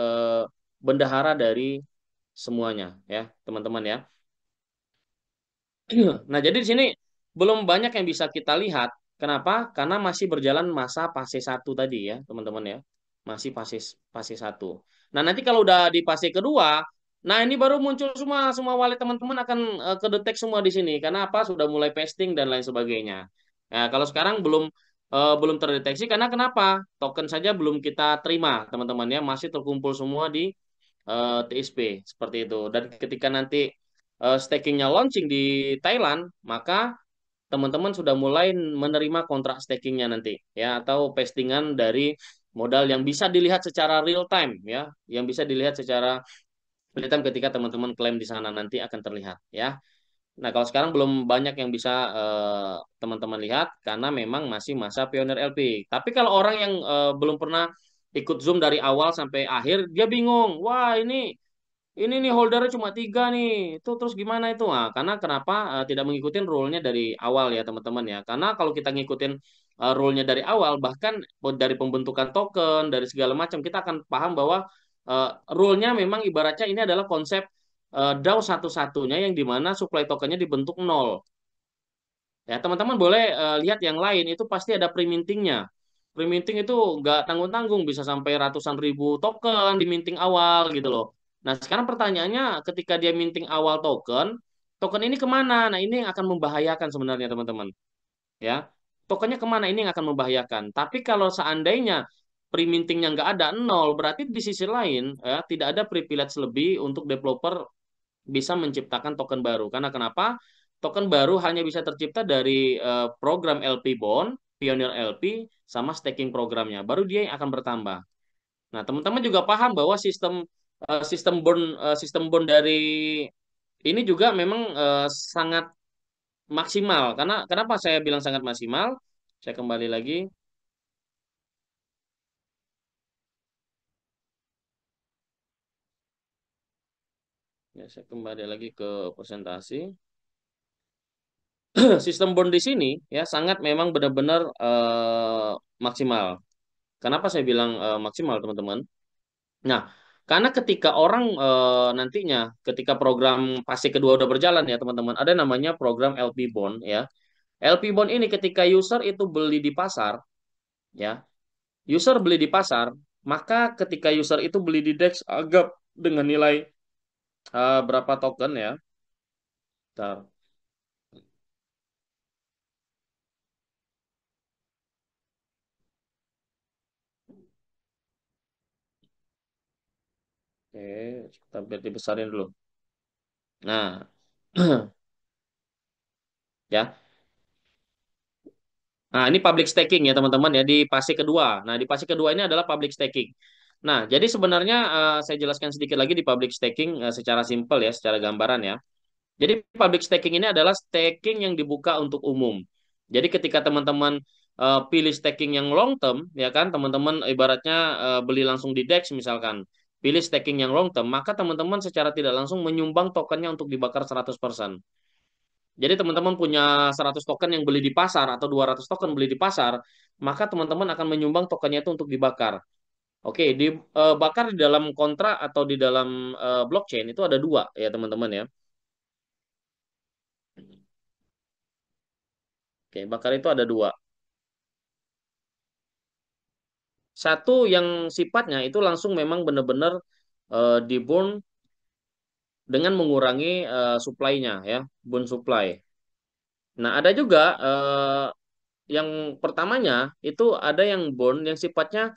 bendahara dari semuanya ya, teman-teman ya. Nah, jadi di sini belum banyak yang bisa kita lihat. Kenapa? Karena masih berjalan masa fase satu tadi ya, teman-teman ya. Masih fase fase satu. Nah, nanti kalau udah di fase kedua, nah ini baru muncul semua semua wallet teman-teman akan kedetek semua di sini. Karena apa? Sudah mulai pasting dan lain sebagainya. Nah, kalau sekarang belum terdeteksi karena kenapa? Token saja belum kita terima, teman-teman ya. Masih terkumpul semua di TSP seperti itu. Dan ketika nanti stakingnya launching di Thailand, maka teman-teman sudah mulai menerima kontrak stakingnya nanti ya atau pastingan dari modal yang bisa dilihat secara real time ya, yang bisa dilihat secara real time ketika teman-teman klaim di sana nanti akan terlihat ya. Nah, kalau sekarang belum banyak yang bisa teman-teman lihat karena memang masih masa pionir LP. Tapi kalau orang yang belum pernah ikut Zoom dari awal sampai akhir, dia bingung. Wah, ini nih holdernya cuma tiga nih. Itu terus gimana itu? Nah, karena kenapa tidak mengikuti rule-nya dari awal ya teman-teman ya? Karena kalau kita ngikutin rule-nya dari awal, bahkan dari pembentukan token, dari segala macam, kita akan paham bahwa rule-nya memang ibaratnya ini adalah konsep DAO satu-satunya yang dimana supply tokennya dibentuk nol. Ya, teman-teman boleh lihat yang lain itu pasti ada pre-mintingnya. Pre-minting itu nggak tanggung-tanggung bisa sampai ratusan ribu token di minting awal gitu loh. Nah, sekarang pertanyaannya ketika dia minting awal token, token ini kemana? Nah, ini yang akan membahayakan sebenarnya teman-teman. Ya, tokennya kemana? Ini yang akan membahayakan. Tapi kalau seandainya pre-mintingnya nggak ada nol, berarti di sisi lain ya tidak ada privilege lebih untuk developer bisa menciptakan token baru. Karena kenapa? Token baru hanya bisa tercipta dari program LP Bond, Pioneer LP, sama staking programnya. Baru dia yang akan bertambah. Nah, teman-teman juga paham bahwa sistem bond dari ini juga memang sangat maksimal. Karena kenapa saya bilang sangat maksimal? Saya kembali lagi. Ya, saya kembali lagi ke presentasi. Sistem bond di sini ya sangat memang benar-benar maksimal. Kenapa saya bilang maksimal, teman-teman? Nah, karena ketika orang nantinya, ketika program fase kedua udah berjalan ya, teman-teman, ada namanya program LP Bond ya. LP Bond ini ketika user itu beli di pasar, ya, user beli di pasar, maka ketika user itu beli di DEX agak dengan nilai berapa token ya? Bentar. Oke, kita biar dibesarin dulu. Nah, ya. Nah, ini public staking ya teman-teman ya di fase kedua. Nah, di fase kedua ini adalah public staking. Nah, jadi sebenarnya saya jelaskan sedikit lagi di public staking secara simpel ya, secara gambaran ya. Jadi public staking ini adalah staking yang dibuka untuk umum. Jadi ketika teman-teman pilih staking yang long term, ya kan, teman-teman ibaratnya beli langsung di DEX misalkan, pilih staking yang long term, maka teman-teman secara tidak langsung menyumbang tokennya untuk dibakar 100%. Jadi teman-teman punya 100 token yang beli di pasar atau 200 token beli di pasar, maka teman-teman akan menyumbang tokennya itu untuk dibakar. Oke, dibakar di dalam kontrak atau di dalam blockchain itu ada dua ya teman-teman ya. Oke, bakar itu ada dua. Satu yang sifatnya itu langsung memang benar-benar diburn dengan mengurangi supply-nya ya, burn supply. Nah, ada juga yang pertamanya itu ada yang burn yang sifatnya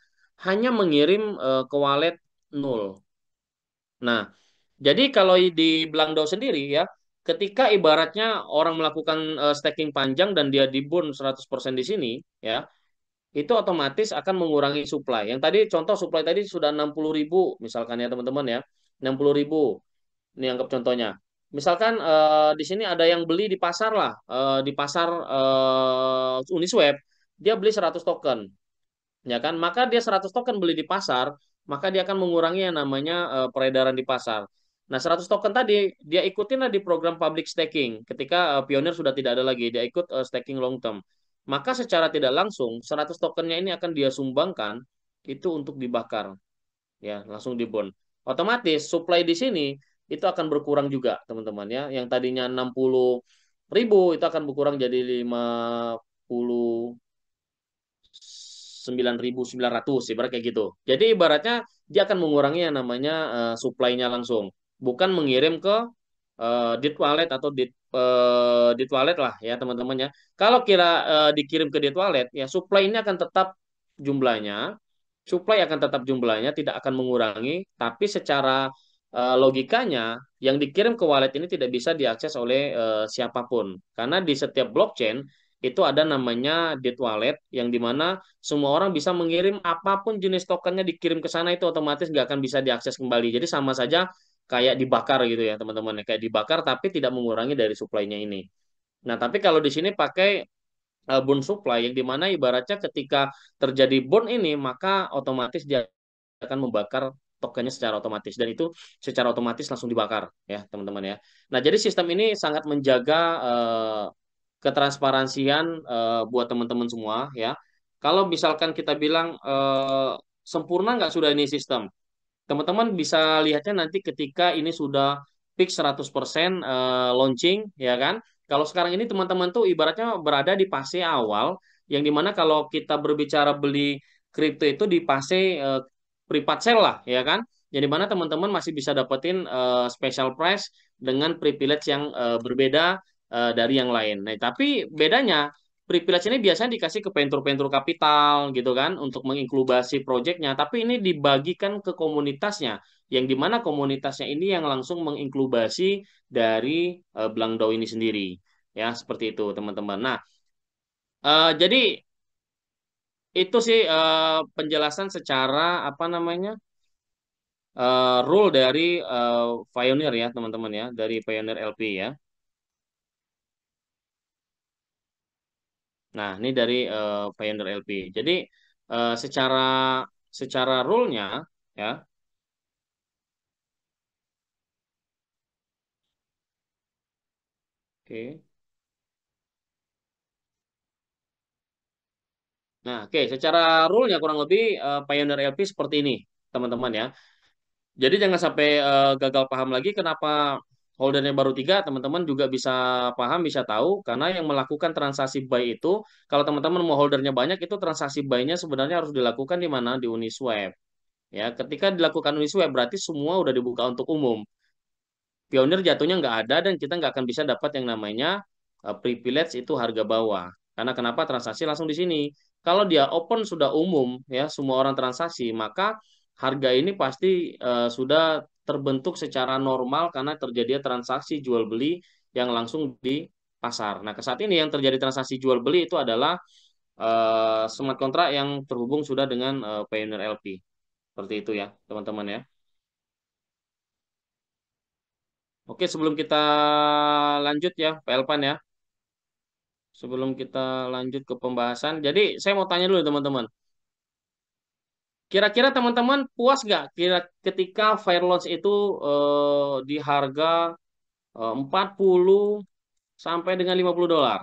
hanya mengirim ke wallet nol. Nah, jadi kalau di Blangdo sendiri ya, ketika ibaratnya orang melakukan staking panjang dan dia di-burn 100% di sini ya, itu otomatis akan mengurangi supply. Yang tadi contoh supply tadi sudah 60.000 misalkan ya teman-teman ya. 60.000. Ini anggap contohnya. Misalkan di sini ada yang beli di pasar lah, di pasar Uniswap, dia beli 100 token, ya kan? Maka dia 100 token beli di pasar, maka dia akan mengurangi yang namanya peredaran di pasar. Nah, 100 token tadi dia ikutin lah di program public staking. Ketika Pioneer sudah tidak ada lagi, dia ikut staking long term. Maka secara tidak langsung 100 tokennya ini akan dia sumbangkan itu untuk dibakar, ya, langsung di bond. Otomatis supply di sini itu akan berkurang juga, teman-teman ya. Yang tadinya 60.000 itu akan berkurang jadi 59.900 ibarat kayak gitu. Jadi ibaratnya dia akan mengurangi yang namanya supply-nya langsung, bukan mengirim ke dead wallet atau dead wallet lah ya teman-teman ya. Kalau kira dikirim ke dead wallet ya supply ini akan tetap jumlahnya, tidak akan mengurangi, tapi secara logikanya yang dikirim ke wallet ini tidak bisa diakses oleh siapapun karena di setiap blockchain itu ada namanya dead wallet yang dimana semua orang bisa mengirim apapun jenis tokennya dikirim ke sana itu otomatis nggak akan bisa diakses kembali. Jadi sama saja kayak dibakar gitu ya teman-teman, kayak dibakar tapi tidak mengurangi dari suplainya ini. Nah, tapi kalau di sini pakai bond supply yang dimana ibaratnya ketika terjadi bond ini maka otomatis dia akan membakar tokennya secara otomatis dan itu secara otomatis langsung dibakar ya teman-teman ya. Nah, jadi sistem ini sangat menjaga ketransparansian buat teman-teman semua ya. Kalau misalkan kita bilang sempurna nggak sudah ini sistem, teman-teman bisa lihatnya nanti ketika ini sudah fix 100% launching, ya kan? Kalau sekarang ini teman-teman tuh ibaratnya berada di fase awal, yang dimana kalau kita berbicara beli kripto itu di fase pre-part sale lah, ya kan? Yang dimana teman-teman masih bisa dapetin special price dengan privilege yang berbeda dari yang lain. Nah, tapi bedanya privilege ini biasanya dikasih ke pentur-pentur kapital gitu kan untuk menginkubasi proyeknya, tapi ini dibagikan ke komunitasnya, yang dimana komunitasnya ini yang langsung menginkubasi dari Blangdo ini sendiri, ya seperti itu teman-teman. Nah, jadi itu sih penjelasan secara apa namanya rule dari Pioneer ya teman-teman ya, dari Pioneer LP ya. Nah, ini dari Pioneer LP. Jadi secara secara rule-nya ya. Oke. Nah, oke, secara rule-nya kurang lebih Pioneer LP seperti ini, teman-teman ya. Jadi jangan sampai gagal paham lagi kenapa holdernya baru tiga, teman-teman juga bisa paham, bisa tahu, karena yang melakukan transaksi buy itu, kalau teman-teman mau holdernya banyak, itu transaksi buy-nya sebenarnya harus dilakukan di mana? Di Uniswap. Ya, ketika dilakukan Uniswap, berarti semua udah dibuka untuk umum. Pionir jatuhnya nggak ada dan kita nggak akan bisa dapat yang namanya privilege itu harga bawah. Karena kenapa transaksi langsung di sini? Kalau dia open sudah umum ya semua orang transaksi, maka harga ini pasti sudah terbentuk secara normal karena terjadi transaksi jual beli yang langsung di pasar. Nah, ke saat ini yang terjadi transaksi jual beli itu adalah smart contract yang terhubung sudah dengan Pioneer LP. Seperti itu ya, teman-teman ya. Oke, sebelum kita lanjut ya, Pak Elvan ya. Sebelum kita lanjut ke pembahasan. Jadi, saya mau tanya dulu teman-teman. Kira-kira teman-teman puas nggak kira ketika Fire Launch itu di harga 40 sampai dengan $50?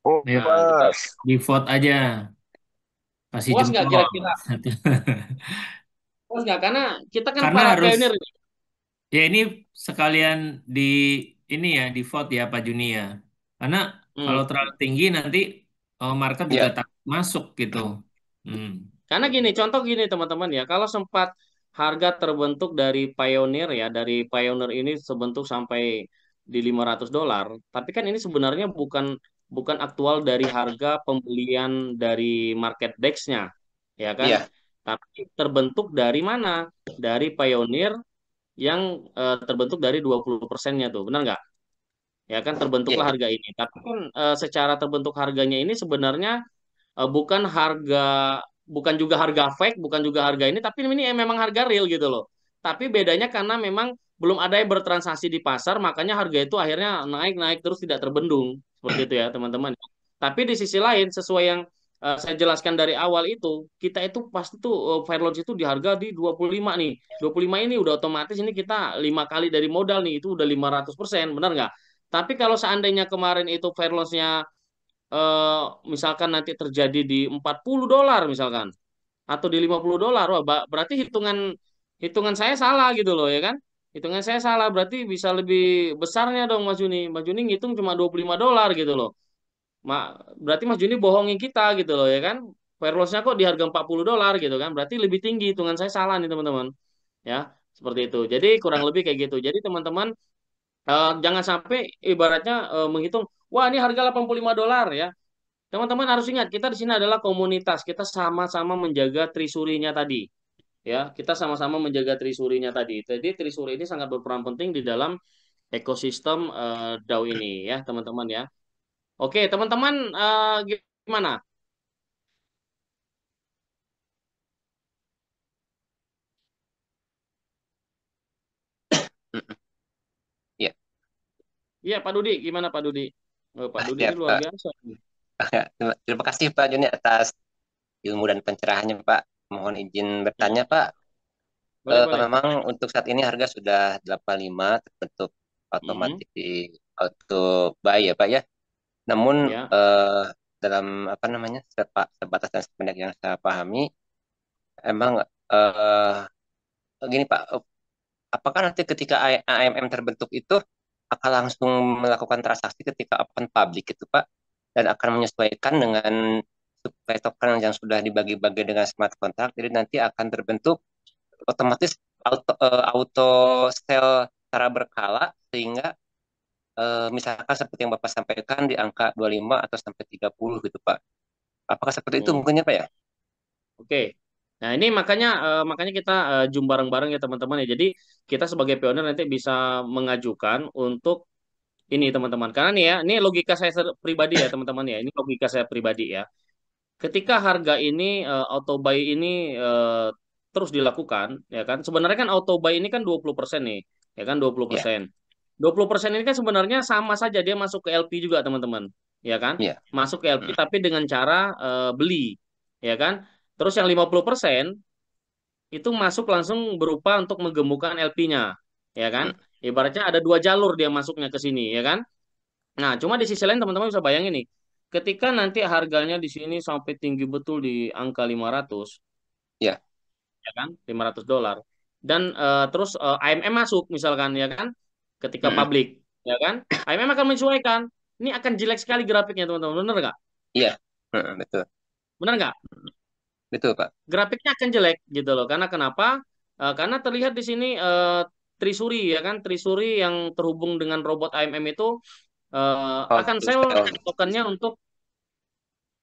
Ayo, Nah, kita Puas. di vote aja, kasih puas nggak jempol. kira-kira? Puas nggak? Karena kita kan Karena para pionir. harus, ya ini sekalian di ini ya, di vote ya Pak Juni ya. Karena Hmm. kalau terlalu tinggi nanti market juga Ya. tak masuk gitu. Hmm. Karena gini, contoh gini teman-teman ya, kalau sempat harga terbentuk dari Pioneer ya, dari Pioneer ini sebentuk sampai di $500, tapi kan ini sebenarnya bukan bukan aktual dari harga pembelian dari market DEX-nya, ya kan? Iya. Tapi terbentuk dari mana? Dari Pioneer yang terbentuk dari 20%-nya tuh, benar nggak? Ya kan terbentuklah Iya. harga ini. Tapi kan secara terbentuk harganya ini sebenarnya bukan harga, bukan juga harga fake, bukan juga harga ini, tapi ini memang harga real gitu loh. Tapi bedanya karena memang belum ada yang bertransaksi di pasar, makanya harga itu akhirnya naik-naik terus tidak terbendung. Seperti itu ya, teman-teman. Tapi di sisi lain, sesuai yang saya jelaskan dari awal itu, kita itu pasti tuh Fairlodge itu di harga di 25 nih. 25 ini udah otomatis ini kita 5 kali dari modal nih, itu udah 500%, benar nggak? Tapi kalau seandainya kemarin itu Fairlodge-nya eh, misalkan nanti terjadi di $40 misalkan atau di $50, wah berarti hitungan hitungan saya salah gitu loh ya kan? Hitungan saya salah berarti bisa lebih besarnya dong Mas Juni. Mas Juni ngitung cuma $25 gitu loh. Berarti Mas Juni bohongin kita gitu loh ya kan? Fair loss-nya kok di harga $40 gitu kan? Berarti lebih tinggi hitungan saya salah nih teman-teman. Ya, seperti itu. Jadi kurang lebih kayak gitu. Jadi teman-teman jangan sampai ibaratnya menghitung, wah ini harga $85 ya. Teman-teman harus ingat, kita di sini adalah komunitas. Kita sama-sama menjaga trisurinya tadi. Ya, kita sama-sama menjaga trisurinya tadi. Jadi trisuri ini sangat berperan penting di dalam ekosistem DAO ini ya, teman-teman ya. Oke, teman-teman gimana? Iya, Pak Dudi, gimana Pak Dudi? Oh, Pak Dudi ini Siap, luar Pak. biasa. Terima kasih Pak Joni atas ilmu dan pencerahannya, Pak. Mohon izin Ya, bertanya, Pak. boleh, boleh. Memang untuk saat ini harga sudah 85 terbentuk Mhm. otomatis di auto buy ya, Pak ya. Namun Ya, dalam apa namanya sebatas dan sependek yang saya pahami, emang eh, gini Pak, apakah nanti ketika AMM terbentuk itu akan langsung melakukan transaksi ketika open public itu Pak, dan akan menyesuaikan dengan supply token yang sudah dibagi-bagi dengan smart contract, jadi nanti akan terbentuk otomatis auto sell secara berkala sehingga misalkan seperti yang Bapak sampaikan di angka 25 atau sampai 30 gitu Pak. Apakah seperti itu hmm. mungkinnya Pak ya? Oke. Nah, ini makanya kita zoom bareng-bareng ya teman-teman ya. Jadi kita sebagai pionir nanti bisa mengajukan untuk ini teman-teman. Karena nih ya, ini logika saya pribadi ya teman-teman ya. Ini logika saya pribadi ya. Ketika harga ini auto buy ini terus dilakukan, ya kan? Sebenarnya kan auto buy ini kan 20% nih, ya kan 20%. Iya, 20% ini kan sebenarnya sama saja dia masuk ke LP juga teman-teman, ya kan? iya. Masuk ke LP Mm, tapi dengan cara beli, ya kan? Terus yang 50% itu masuk langsung berupa untuk menggemukkan LP-nya, ya kan? mm, Ibaratnya ada dua jalur dia masuknya ke sini, ya kan? Nah, cuma di sisi lain teman-teman bisa bayangin nih, ketika nanti harganya di sini sampai tinggi betul di angka 500, iya. ya kan? $500. Dan terus AMM masuk misalkan, ya kan? Ketika Mm, publik, ya kan? AMM akan menyesuaikan. Ini akan jelek sekali grafiknya, teman-teman. Benar nggak? iya. Betul. Benar nggak? Betul Pak. Grafiknya akan jelek gitu loh. Karena kenapa? Karena terlihat di sini Trisuri, ya kan? Trisuri yang terhubung dengan robot AMM itu Oh, akan terus sell sell. tokennya untuk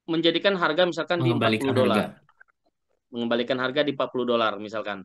menjadikan harga misalkan di 40 Mengembalikan harga. dolar, mengembalikan harga di $40 misalkan.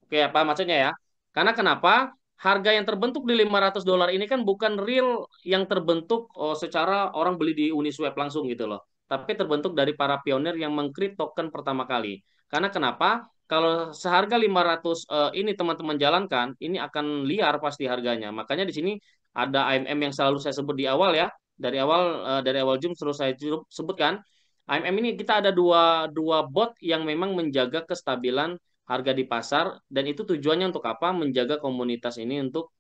Oke, apa maksudnya ya? Karena kenapa? Harga yang terbentuk di $500 ini kan bukan real yang terbentuk secara orang beli di Uniswap langsung gitu loh. Tapi terbentuk dari para pionir yang mengcreate token pertama kali. Karena kenapa? Kalau seharga 500 ini teman-teman jalankan, ini akan liar pasti harganya. Makanya di sini ada AMM yang selalu saya sebut di awal ya. Dari awal Zoom selalu saya sebutkan. AMM ini kita ada dua bot yang memang menjaga kestabilan harga di pasar dan itu tujuannya untuk apa? Menjaga komunitas ini untuk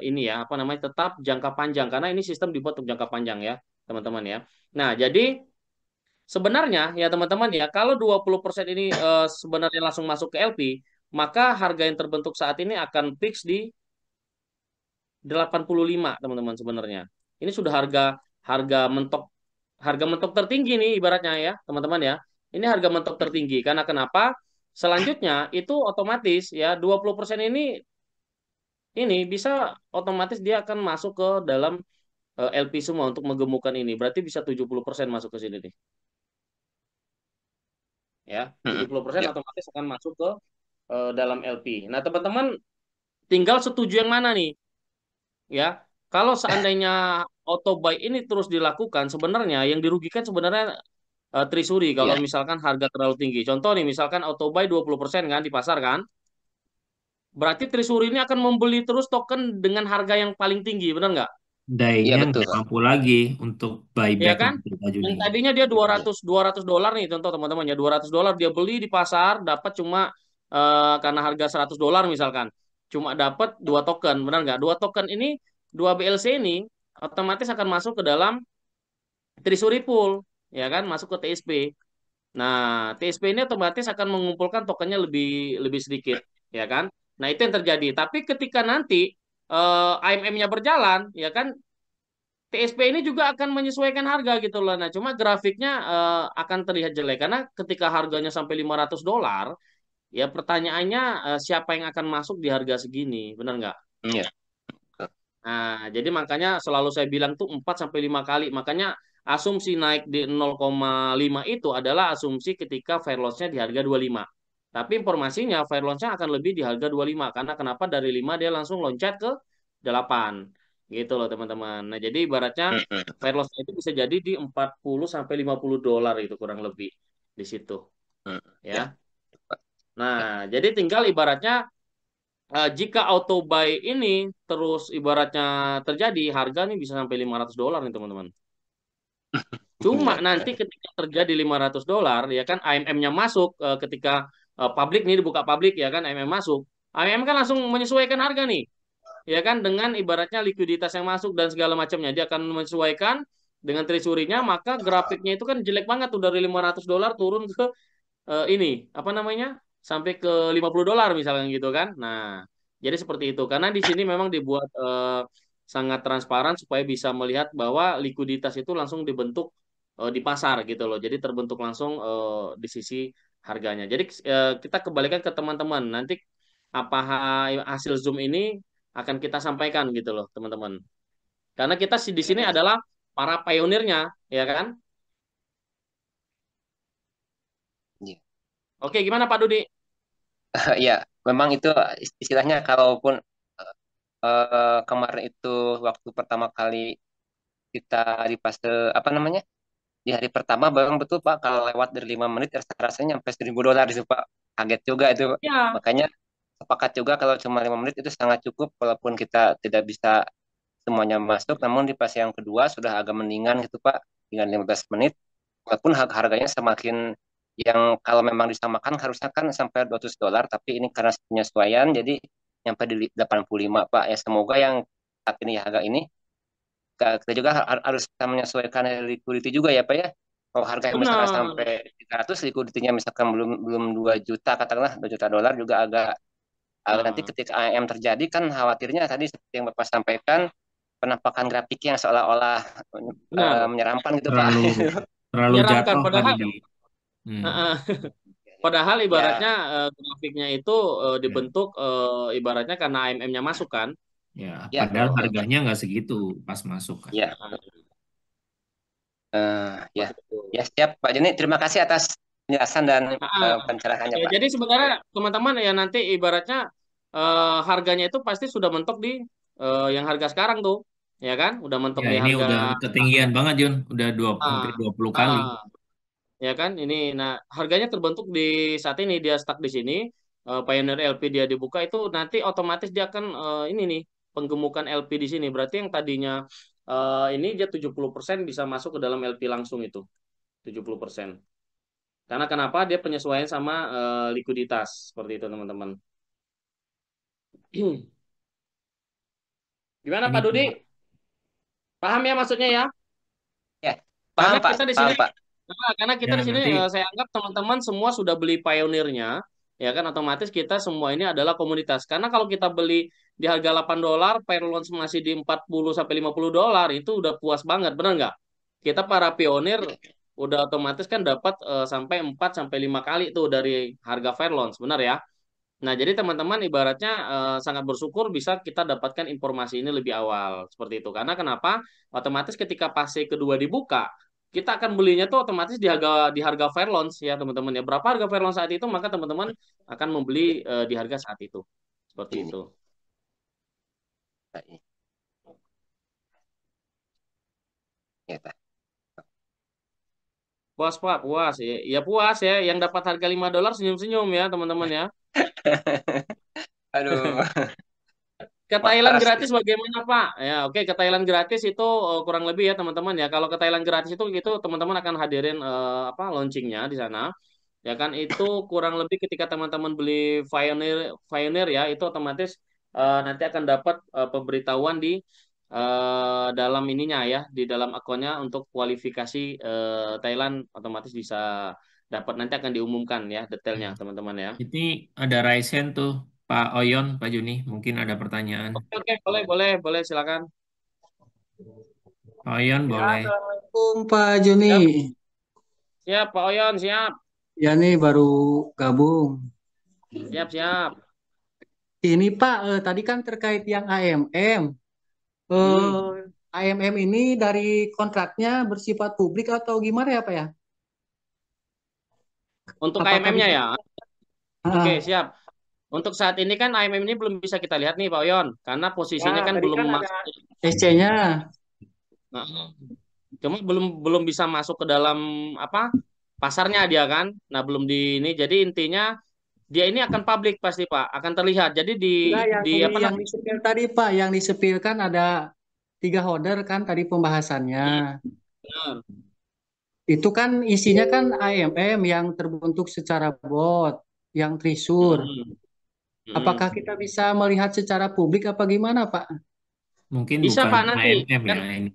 ini ya, apa namanya? Tetap jangka panjang karena ini sistem dibuat untuk jangka panjang ya, teman-teman ya. Nah, jadi sebenarnya ya teman-teman ya, kalau 20% ini sebenarnya langsung masuk ke LP, maka harga yang terbentuk saat ini akan fix di 85 teman-teman sebenarnya. Ini sudah harga mentok harga mentok tertinggi nih ibaratnya ya, teman-teman ya. Ini harga mentok tertinggi karena kenapa? Selanjutnya itu otomatis ya 20% ini bisa otomatis dia akan masuk ke dalam LP semua untuk menggemukkan ini. Berarti bisa 70% masuk ke sini nih. Ya, 70% Ya. otomatis akan masuk ke dalam LP. Nah, teman-teman tinggal setuju yang mana nih? Ya, kalau seandainya auto buy ini terus dilakukan, sebenarnya yang dirugikan sebenarnya Trisuri kalau Iya. misalkan harga terlalu tinggi. Contoh nih, misalkan auto buy 20% kan di pasar kan, berarti Trisuri ini akan membeli terus token dengan harga yang paling tinggi, benar nggak? Iya Dainya betul nggak Pak. mampu lagi untuk Ya buyback kan? lagi Pak Juni. Yang tadinya dia dua Iya. ratus $200 nih, contoh teman-teman ya, $200 dia beli di pasar dapat cuma karena harga $100 misalkan. Cuma dapat dua token, benar nggak? Dua token ini, dua BLC ini otomatis akan masuk ke dalam Trisuri Pool, ya kan? Masuk ke TSP. Nah, TSP ini otomatis akan mengumpulkan tokennya lebih lebih sedikit, ya kan? Nah, itu yang terjadi. Tapi ketika nanti AMM-nya berjalan, ya kan, TSP ini juga akan menyesuaikan harga gitu loh. Nah, cuma grafiknya akan terlihat jelek karena ketika harganya sampai $500, ya pertanyaannya siapa yang akan masuk di harga segini, benar nggak? Iya. Nah, jadi makanya selalu saya bilang tuh 4 sampai 5 kali. Makanya asumsi naik di 0,5 itu adalah asumsi ketika fair loss-nya di harga 25. Tapi informasinya fair loss-nya akan lebih di harga 25 karena kenapa dari 5 dia langsung loncat ke 8. Gitu loh, teman-teman. Nah, jadi ibaratnya Mm-mm. fair loss-nya itu bisa jadi di 40 sampai $50 itu kurang lebih di situ, Mm. Ya. ya. Pak. Ya. Nah, jadi tinggal ibaratnya jika auto buy ini terus ibaratnya terjadi, harga nih bisa sampai $500 nih teman-teman. Cuma Iya. nanti ketika terjadi $500, ya kan AMM-nya masuk ketika publik nih dibuka publik ya kan AMM masuk. AMM kan langsung menyesuaikan harga nih. Ya kan dengan ibaratnya likuiditas yang masuk dan segala macamnya dia akan menyesuaikan dengan treasury-nya, maka grafiknya itu kan jelek banget tuh dari $500 turun ke ini apa namanya sampai ke $50 misalnya gitu kan. Nah, jadi seperti itu karena di sini memang dibuat sangat transparan supaya bisa melihat bahwa likuiditas itu langsung dibentuk di pasar gitu loh. Jadi terbentuk langsung di sisi harganya. Jadi kita kembalikan ke teman-teman. Nanti apa hasil Zoom ini akan kita sampaikan gitu loh, teman-teman. Karena kita di sini adalah para pionirnya, ya kan? Iya. Oke, gimana Pak Dudi? Ya, memang itu istilahnya kalaupun kemarin itu waktu pertama kali kita di fase apa namanya di hari pertama bang betul Pak kalau lewat dari 5 menit rasanya sampai $1.000 itu Pak, kaget juga itu. Ya, Makanya sepakat juga kalau cuma 5 menit itu sangat cukup walaupun kita tidak bisa semuanya masuk, namun di fase yang kedua sudah agak mendingan gitu Pak dengan 15 menit walaupun harganya semakin yang kalau memang disamakan harusnya kan sampai $200, tapi ini karena penyesuaian jadi nyampe di 85 Pak. Ya semoga yang saat ini harga ini kita juga harus kita menyesuaikan liquidity juga ya Pak ya. Kalau harga yang misalkan benar. sampai 300, liquidity-nya misalkan belum belum 2 juta katakanlah $2 juta juga agak nanti Nah, ketika AM terjadi kan khawatirnya tadi seperti yang Bapak sampaikan penampakan grafiknya yang seolah-olah benar. menyeramkan gitu Pak. Terlalu terlalu Menyeramkan jatuh Pak padahal Didi. Hmm. padahal ibaratnya Ya, grafiknya itu Ya, dibentuk ibaratnya karena AMM-nya masuk kan. ya, ya Gitu padahal loh. betul Pak. harganya nggak segitu pas masuk kan. Ya, Nah, ya, seperti itu. ya siap Pak Joni. Terima kasih atas penjelasan dan Ah, pencerahannya ya, Pak. jadi sebenarnya teman-teman ya nanti ibaratnya harganya itu pasti sudah mentok di yang harga sekarang tuh, ya kan? Udah mentok Ya, di ini harga. udah ketinggian banget Jun, udah Ah, hampir 20 kali. ah, ya kan? Ini, nah harganya terbentuk di saat ini dia stuck di sini. Pioneer LP dia dibuka itu nanti otomatis dia akan ini nih penggemukan LP di sini. Berarti yang tadinya ini dia 70% bisa masuk ke dalam LP langsung itu 70%. Karena kenapa dia penyesuaian sama likuiditas seperti itu teman-teman. Gimana Ini Pak Dudi? Paham ya maksudnya ya? Ya, paham Karena Pak, kita di sini, paham Pak. karena kita ya di sini nanti saya anggap teman-teman semua sudah beli pionirnya, ya kan otomatis kita semua ini adalah komunitas. Karena kalau kita beli di harga $8, pair launch masih di 40 sampai $50, itu udah puas banget, benar nggak? Kita para pionir udah otomatis kan dapat sampai 4 sampai 5 kali tuh dari harga fair launch, benar ya? Nah, jadi teman-teman ibaratnya sangat bersyukur bisa kita dapatkan informasi ini lebih awal seperti itu. Karena kenapa? Otomatis ketika fase kedua dibuka, kita akan belinya tuh otomatis di harga fair launch ya teman-teman ya. Berapa harga fair launch saat itu, maka teman-teman akan membeli di harga saat itu. Seperti Ini itu. nih. Nah, ini. Ya, Pak. Puas Pak, puas ya. Ya puas ya. Yang dapat harga $5 senyum-senyum ya teman-teman ya. Aduh, Ke Thailand makasih. gratis bagaimana Pak? Ya, oke, ke Thailand gratis itu kurang lebih ya teman-teman ya. Kalau ke Thailand gratis itu gitu teman-teman akan hadirin apa launchingnya di sana. Ya kan itu kurang lebih ketika teman-teman beli Pioneer Pioneer ya itu otomatis nanti akan dapat pemberitahuan di dalam ininya ya di dalam akunnya untuk kualifikasi Thailand otomatis bisa dapat nanti akan diumumkan ya detailnya teman-teman ya. ini ada Ryzen tuh Pak Oyon, Pak Juni, mungkin ada pertanyaan. Oke, oke, boleh boleh boleh silakan. Pak Oyon Ya, boleh. Assalamualaikum Pak Joni. Siap, siap Pak Oyon, siap. Ya nih baru gabung. Siap, siap. Ini Pak, tadi kan terkait yang AMM. Hmm. AMM ini dari kontraknya bersifat publik atau gimana ya Pak ya? Untuk Apakah AMM-nya bisa? ya. Oke, Ah, siap. Untuk saat ini kan AMM ini belum bisa kita lihat nih Pak Oyon, karena posisinya ya, kan tadi belum kan ada masuk. SC-nya. Nah, cuma belum belum bisa masuk ke dalam apa pasarnya dia kan. Nah, belum di ini. Jadi intinya dia ini akan publik pasti Pak, akan terlihat. Jadi Enggak, yang di apa yang namanya? disepil tadi Pak, yang disepil kan ada 3 holder kan tadi pembahasannya. Benar. Itu kan isinya kan AMM yang terbentuk secara bot, yang trisur. Mm-mm. Apakah Mm-mm. kita bisa melihat secara publik apa gimana Pak? Mungkin Bisa bukan Pak nanti. AMM Kan ya ini.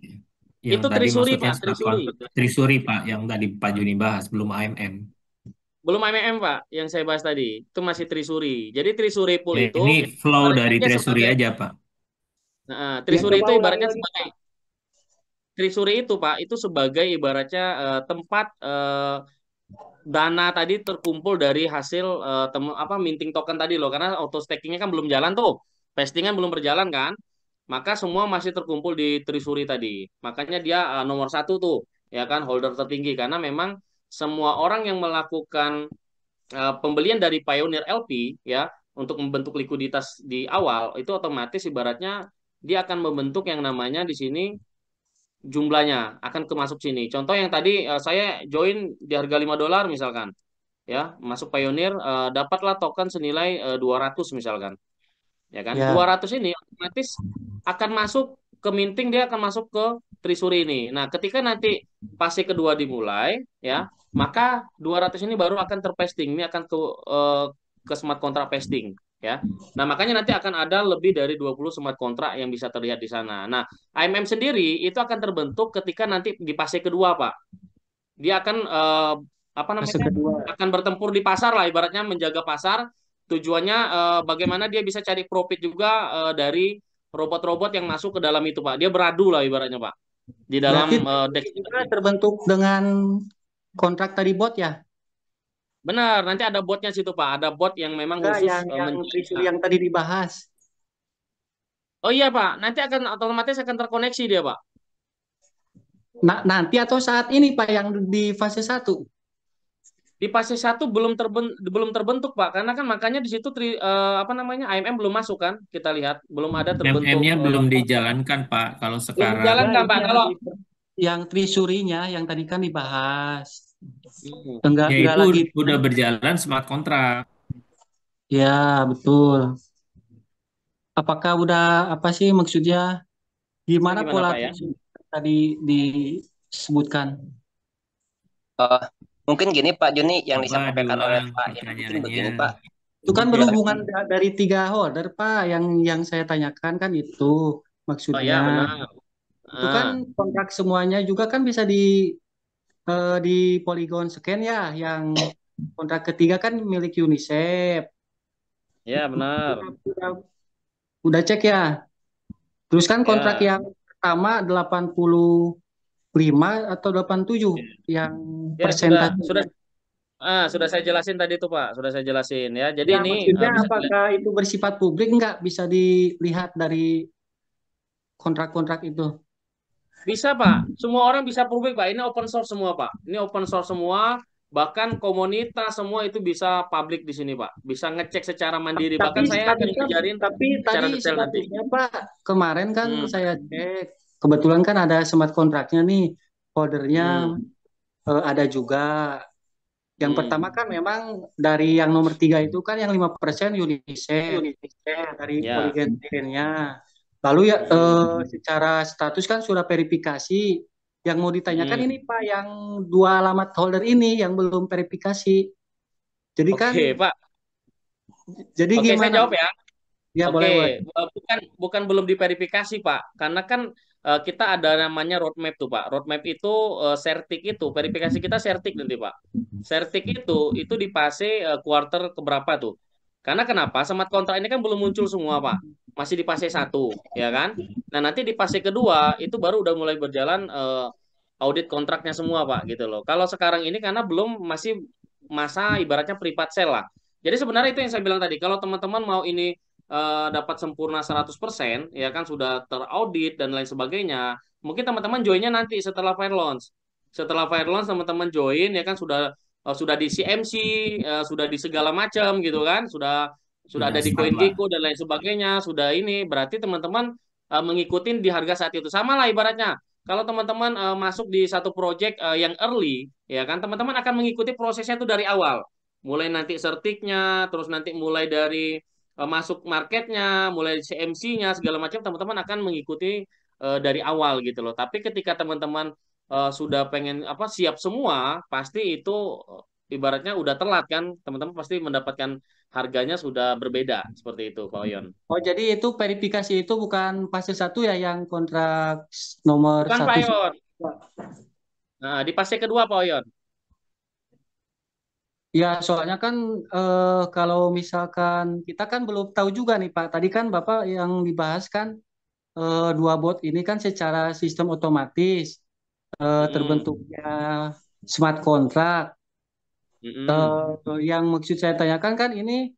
Yang itu tadi Trisuri maksudnya Pak, smart Trisuri. Trisuri Pak, yang tadi Pak Juni bahas, belum AMM. Belum MMM Pak, yang saya bahas tadi. Itu masih Trisuri. Jadi Trisuri pool Ya, itu ini flow ibaratnya dari dia Treasury sebagai, aja Pak. nah, Ya Trisuri coba itu ulangi ibaratnya lagi sebagai Pak. Trisuri itu Pak, itu sebagai ibaratnya tempat dana tadi terkumpul dari hasil apa minting token tadi loh, karena auto stakingnya kan belum jalan tuh, vestingan belum berjalan kan, maka semua masih terkumpul di Trisuri tadi. Makanya dia nomor satu tuh, ya kan, holder tertinggi karena memang semua orang yang melakukan pembelian dari Pioneer LP ya untuk membentuk likuiditas di awal itu otomatis ibaratnya dia akan membentuk yang namanya di sini jumlahnya akan kemasuk sini. Contoh yang tadi saya join di harga $5 misalkan ya, masuk Pioneer dapatlah token senilai 200 misalkan. Ya kan? Ya. 200 ini otomatis akan masuk ke minting, dia akan masuk ke Trisuri ini. Nah, ketika nanti fase kedua dimulai ya, maka 200 ini baru akan terpesting. Ini akan ke smart contract pasting ya. Nah, makanya nanti akan ada lebih dari 20 smart contract yang bisa terlihat di sana. Nah, AMM sendiri itu akan terbentuk ketika nanti di fase kedua, Pak. Dia akan apa Fase namanya? kedua. Akan bertempur di pasar lah, ibaratnya menjaga pasar. Tujuannya bagaimana dia bisa cari profit juga dari robot-robot yang masuk ke dalam itu, Pak. Dia beradu lah ibaratnya, Pak. Di Berarti dalam Trisuri DEX juga tadi. terbentuk dengan kontrak tadi bot ya? Benar, nanti ada botnya situ, Pak. Ada bot yang memang Enggak, khusus yang menjaga. Trisuri yang tadi dibahas. Oh iya, Pak. Nanti akan otomatis akan terkoneksi dia, Pak. Nah, nanti atau saat ini Pak yang di fase 1? Di fase satu belum terbentuk, Pak. Karena kan makanya di situ apa namanya? AMM belum masuk kan? Kita lihat belum ada terbentuk MM-nya belum dijalankan Pak kalau belum sekarang. berjalan Ya, kan, ini Pak? yang Kalau yang Trisurinya yang tadi kan dibahas. Hmm. Ya Enggak itu lagi. udah berjalan smart contract. Ya, betul. Apakah udah apa sih maksudnya? Saya Gimana gimana, pola Pak ya? Trisuri tadi disebutkan? Eh, mungkin gini Pak Juni yang Coba disampaikan oleh diulang Pak ini mungkin pertanyaannya. begini Pak. Itu kan Ya, berhubungan dari 3 holder, Pak. Yang saya tanyakan kan itu Oh maksudnya. ya, benar. Itu kan Ah, kontrak semuanya juga kan bisa di Polygon Scan ya. Yang kontrak ketiga kan milik UNICEF. ya benar. Udah cek ya. Terus kan kontrak Ya, yang pertama 85 atau 87 yang ya sudah persentasenya. sudah saya jelasin tadi tuh Pak, sudah saya jelasin ya. Jadi Ya, ini maksudnya bisa dilihat. apakah itu bersifat publik nggak bisa dilihat dari kontrak-kontrak itu? Bisa Pak, semua orang bisa publik Pak. Ini open source semua Pak. Ini open source semua, bahkan komunitas semua itu bisa publik di sini Pak. Bisa ngecek secara mandiri. Tapi Bahkan saya akan statusnya, ngajarin tapi secara tadi detail nanti. statusnya Pak, kemarin kan Hmm, saya cek, kebetulan kan ada smart kontraknya nih, holdernya hmm, ada juga. Yang pertama hmm. kan memang dari yang nomor 3 itu kan yang 5% UNICEF dari Ya. Polygon-nya. Lalu ya Hmm, secara status kan sudah verifikasi. Yang mau ditanyakan hmm. ini Pak, yang 2 alamat holder ini yang belum verifikasi. Jadi kan, Oke Pak. jadi Oke, saya gimana? jawab ya. Ya Oke, boleh boleh. bukan bukan belum diverifikasi Pak, karena kan kita ada namanya roadmap tuh Pak. Roadmap itu sertik itu, verifikasi kita sertik nanti Pak. Sertik itu di fase quarter keberapa tuh? Karena kenapa? Smart kontrak ini kan belum muncul semua Pak, masih di fase satu, ya kan? Nah nanti di fase kedua itu baru udah mulai berjalan audit kontraknya semua Pak gitu loh. Kalau sekarang ini karena belum masih masa ibaratnya privat sale lah. Jadi sebenarnya itu yang saya bilang tadi, kalau teman-teman mau ini dapat sempurna 100% ya kan sudah teraudit dan lain sebagainya. Mungkin teman-teman joinnya nanti setelah Fire Launch. Setelah Fire Launch teman-teman join ya kan sudah di CMC, sudah di segala macam gitu kan, sudah Sudah ada di start lah. CoinGecko dan lain sebagainya, sudah ini berarti teman-teman mengikuti di harga saat itu. Sama lah ibaratnya. Kalau teman-teman masuk di satu project yang early, ya kan teman-teman akan mengikuti prosesnya itu dari awal. mulai nanti sertiknya, terus nanti mulai dari masuk marketnya, mulai CMC-nya segala macam teman-teman akan mengikuti dari awal gitu loh. Tapi ketika teman-teman sudah pengen apa siap semua, pasti itu ibaratnya udah telat kan, teman-teman pasti mendapatkan harganya sudah berbeda seperti itu, Pak Oyon. Oh, jadi itu verifikasi itu bukan fase satu ya yang kontrak nomor Bukan Pak satu. Oyon. Nah, di fase kedua Pak Oyon. Ya, soalnya kan kalau misalkan kita kan belum tahu juga nih Pak. Tadi kan Bapak yang dibahas kan dua bot ini kan secara sistem otomatis Mm-mm. terbentuknya smart contract. Mm-mm. Yang maksud saya tanyakan kan ini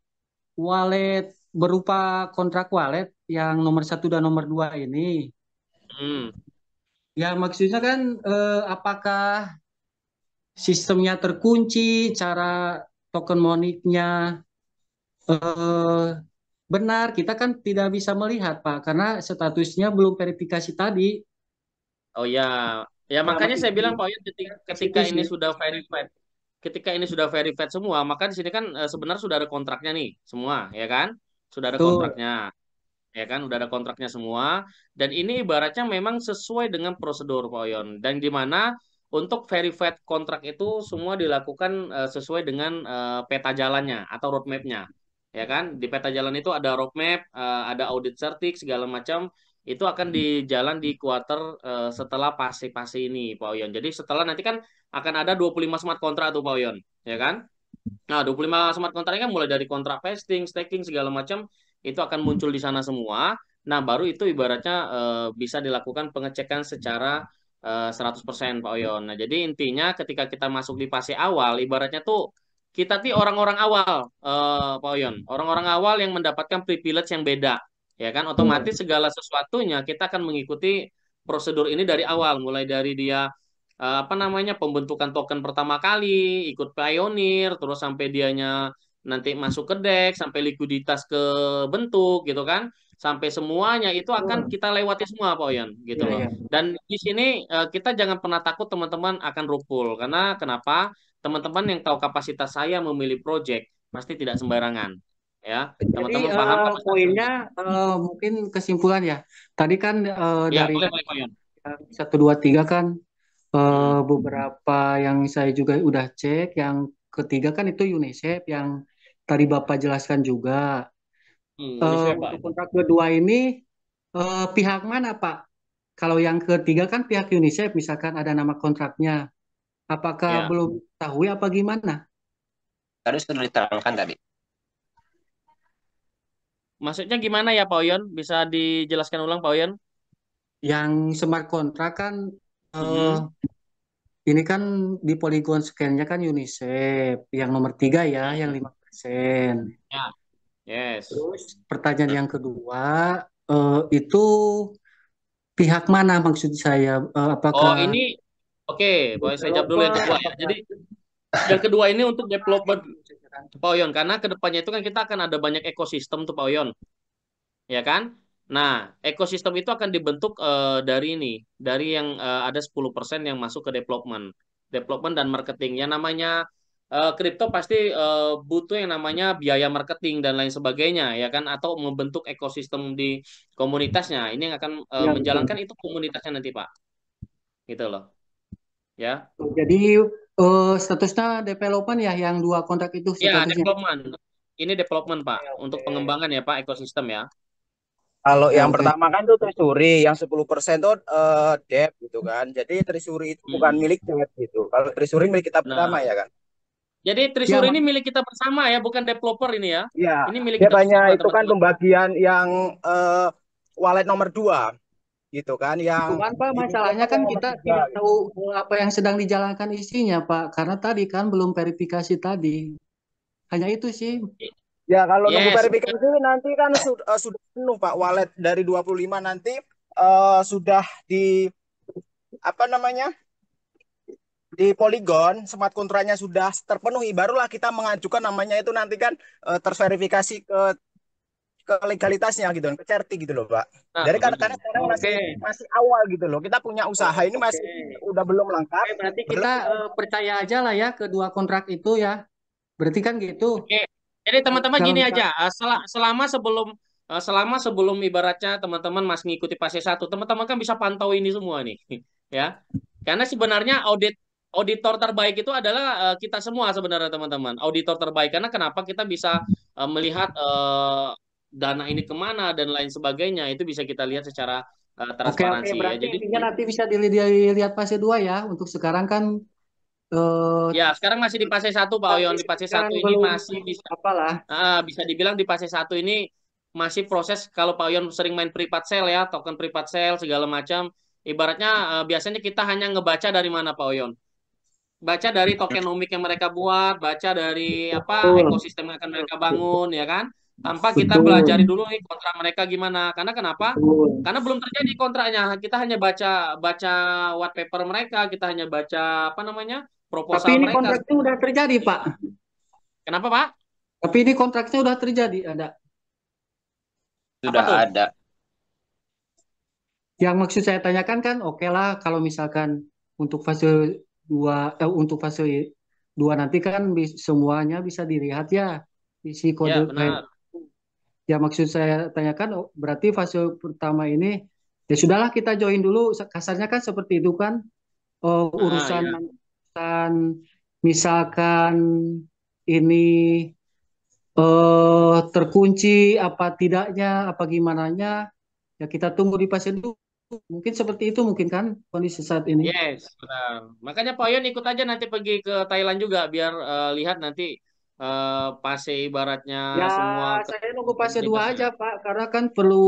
wallet berupa kontrak wallet yang nomor satu dan nomor dua ini. Mm. Ya maksudnya kan apakah sistemnya terkunci, cara token moniknya eh, benar, kita kan tidak bisa melihat Pak, karena statusnya belum verifikasi tadi. Oh ya, ya Ya, makanya maksud saya bilang saya Pak Oyon ketika, ke situ ketika ini sih. sudah verified, ketika ini sudah verified semua, maka di sini kan sebenarnya sudah ada kontraknya nih, semua, ya kan? Sudah ada Betul. kontraknya, ya kan? Udah ada kontraknya semua, dan ini ibaratnya memang sesuai dengan prosedur Pak Oyon, dan di mana untuk verified kontrak itu semua dilakukan sesuai dengan peta jalannya atau roadmap-nya, ya kan? Di peta jalan itu ada roadmap, ada audit certik segala macam itu akan dijalan di quarter setelah fase-fase ini Pak Oyon. Jadi setelah nanti kan akan ada 25 smart contract tuh Pak Oyon, ya kan? Nah, 25 smart contract ini kan mulai dari kontrak vesting, staking segala macam itu akan muncul di sana semua. Nah, baru itu ibaratnya bisa dilakukan pengecekan secara 100% Pak Oyon. Nah, jadi intinya ketika kita masuk di fase awal, ibaratnya tuh kita tuh orang-orang awal, Pak Oyon. Orang-orang awal yang mendapatkan privilege yang beda. Ya kan, otomatis segala sesuatunya kita akan mengikuti prosedur ini dari awal, mulai dari dia apa namanya pembentukan token pertama kali, ikut pioneer, terus sampai dianya nanti masuk ke DEX, sampai likuiditas ke bentuk gitu kan, sampai semuanya itu akan Betul. kita lewati semua Pak Oyan gitu Iya, loh. iya. Dan di sini kita jangan pernah takut teman-teman akan rupul, karena kenapa? Teman-teman yang tahu kapasitas saya memilih project pasti tidak sembarangan, ya. Jadi Teman-teman paham kapasitas poinnya saya. mungkin kesimpulan ya. Tadi kan Ya, dari boleh boleh Pak Oyan. satu dua tiga kan Mm-mm. beberapa yang saya juga udah cek. Yang ketiga kan itu UNICEF yang tadi Bapak jelaskan juga. Unisweb Pak. Untuk kontrak kedua ini pihak mana Pak? Kalau yang ketiga kan pihak UNICEF, misalkan ada nama kontraknya. Apakah Ya. belum tahu apa gimana? Tadi sudah diterangkan tadi. Maksudnya gimana ya Pak Oyon? Bisa dijelaskan ulang Pak Oyon? Yang smart kontrak kan eh, Mm-mm. ini kan di Polygon scan-nya kan UNICEF yang nomor tiga ya, yang Mm-mm. 5%. Ya, yes. Terus pertanyaan yang kedua itu pihak mana maksud saya? Oh Apakah ini, oke, boleh saya jawab dulu developer? yang kedua ya. Apakah Jadi yang kedua ini untuk development gitu kan? Pak Oyon, karena kedepannya itu kan kita akan ada banyak ekosistem tuh Pak Oyon, ya kan? Nah, ekosistem itu akan dibentuk dari ini, dari yang ada 10% yang masuk ke development dan marketing. Yang namanya kripto pasti butuh yang namanya biaya marketing dan lain sebagainya, ya kan? Atau membentuk ekosistem di komunitasnya. Ini yang akan Ya menjalankan betul. itu komunitasnya nanti, Pak. Gitu loh, ya. Jadi statusnya development ya yang dua kontrak itu Ya, statusnya. development. Ini development, Pak, Oke, untuk oke. pengembangan ya, Pak, ekosistem ya. Kalau Ya, yang oke. pertama kan tuh treasury, yang 10% tuh debt gitu kan. Jadi treasury itu bukan Mm-mm. milik debt gitu. Kalau treasury milik kita bersama Nah, ya kan. jadi Ya, Trisuri ini milik kita bersama ya, bukan developer ini ya. Iya, Ini milik dia kita banyak bersama, itu kan teman-teman. pembagian yang wallet nomor 2 gitu kan. Yang cuman Pak, di masalahnya developer kan yang nomor kita 3 tidak gitu. tahu apa yang sedang dijalankan isinya, Pak. Karena tadi kan belum verifikasi tadi. Hanya itu sih. Ya, kalau nunggu Yes, verifikasi nanti kan sudah penuh Pak, wallet dari 25 nanti sudah di apa namanya? Di Polygon smart kontraknya sudah terpenuhi, barulah kita mengajukan namanya itu nanti kan terverifikasi ke legalitasnya gitu kan, ke certi gitu loh Pak. nah, Jadi karena sekarang Oke, masih masih awal gitu loh, kita punya usaha ini oke. masih udah belum lengkap, Oke, berarti baru kita kita percaya aja lah ya kedua kontrak itu ya. Berarti kan gitu. Oke. Jadi teman-teman Kalau gini misal aja, selama sebelum ibaratnya teman-teman masih ngikuti fase satu, teman-teman kan bisa pantau ini semua nih, ya. Karena sebenarnya auditor terbaik itu adalah kita semua sebenarnya teman-teman. Auditor terbaik karena kenapa kita bisa melihat dana ini kemana dan lain sebagainya itu bisa kita lihat secara oke oke, transparansi ya. berarti Jadi intinya nanti bisa dilihat fase 2 ya. Untuk sekarang kan eh, ya sekarang masih di fase satu Pak Oyon. Di fase kan satu ini belum masih bisa apalah. bisa dibilang di fase satu ini masih proses kalau Pak Yon sering main privat sale ya, token privat sale segala macam. Ibaratnya biasanya kita hanya ngebaca dari mana Pak Yon? Baca dari tokenomik yang mereka buat, baca dari apa Betul, ekosistem yang akan mereka bangun ya kan? Tanpa kita pelajari betul, dulu nih kontrak mereka gimana. Karena kenapa? betul. Karena belum terjadi kontraknya. Kita hanya baca baca white paper mereka, kita hanya baca apa namanya? Tapi Proposal ini mereka. kontraknya udah terjadi, Pak. Kenapa, Pak? Tapi ini kontraknya udah terjadi, ada. Apa Sudah tuh? ada. Yang maksud saya tanyakan kan, oke lah kalau misalkan untuk fase 2, untuk fase 2 nanti kan semuanya bisa dilihat ya isi kode Ya, kayak. benar. Ya maksud saya tanyakan, berarti fase pertama ini ya sudahlah kita join dulu, kasarnya kan seperti itu kan. Urusan Ya. urusan misalkan ini terkunci apa tidaknya, apa gimana nya, ya kita tunggu di fase 2. Mungkin seperti itu mungkin kan kondisi saat ini. Yes, benar. Makanya Pak Yon ikut aja nanti pergi ke Thailand juga biar lihat nanti fase ibaratnya Ya semua saya nunggu fase 2 komunitasnya. aja Pak, karena kan perlu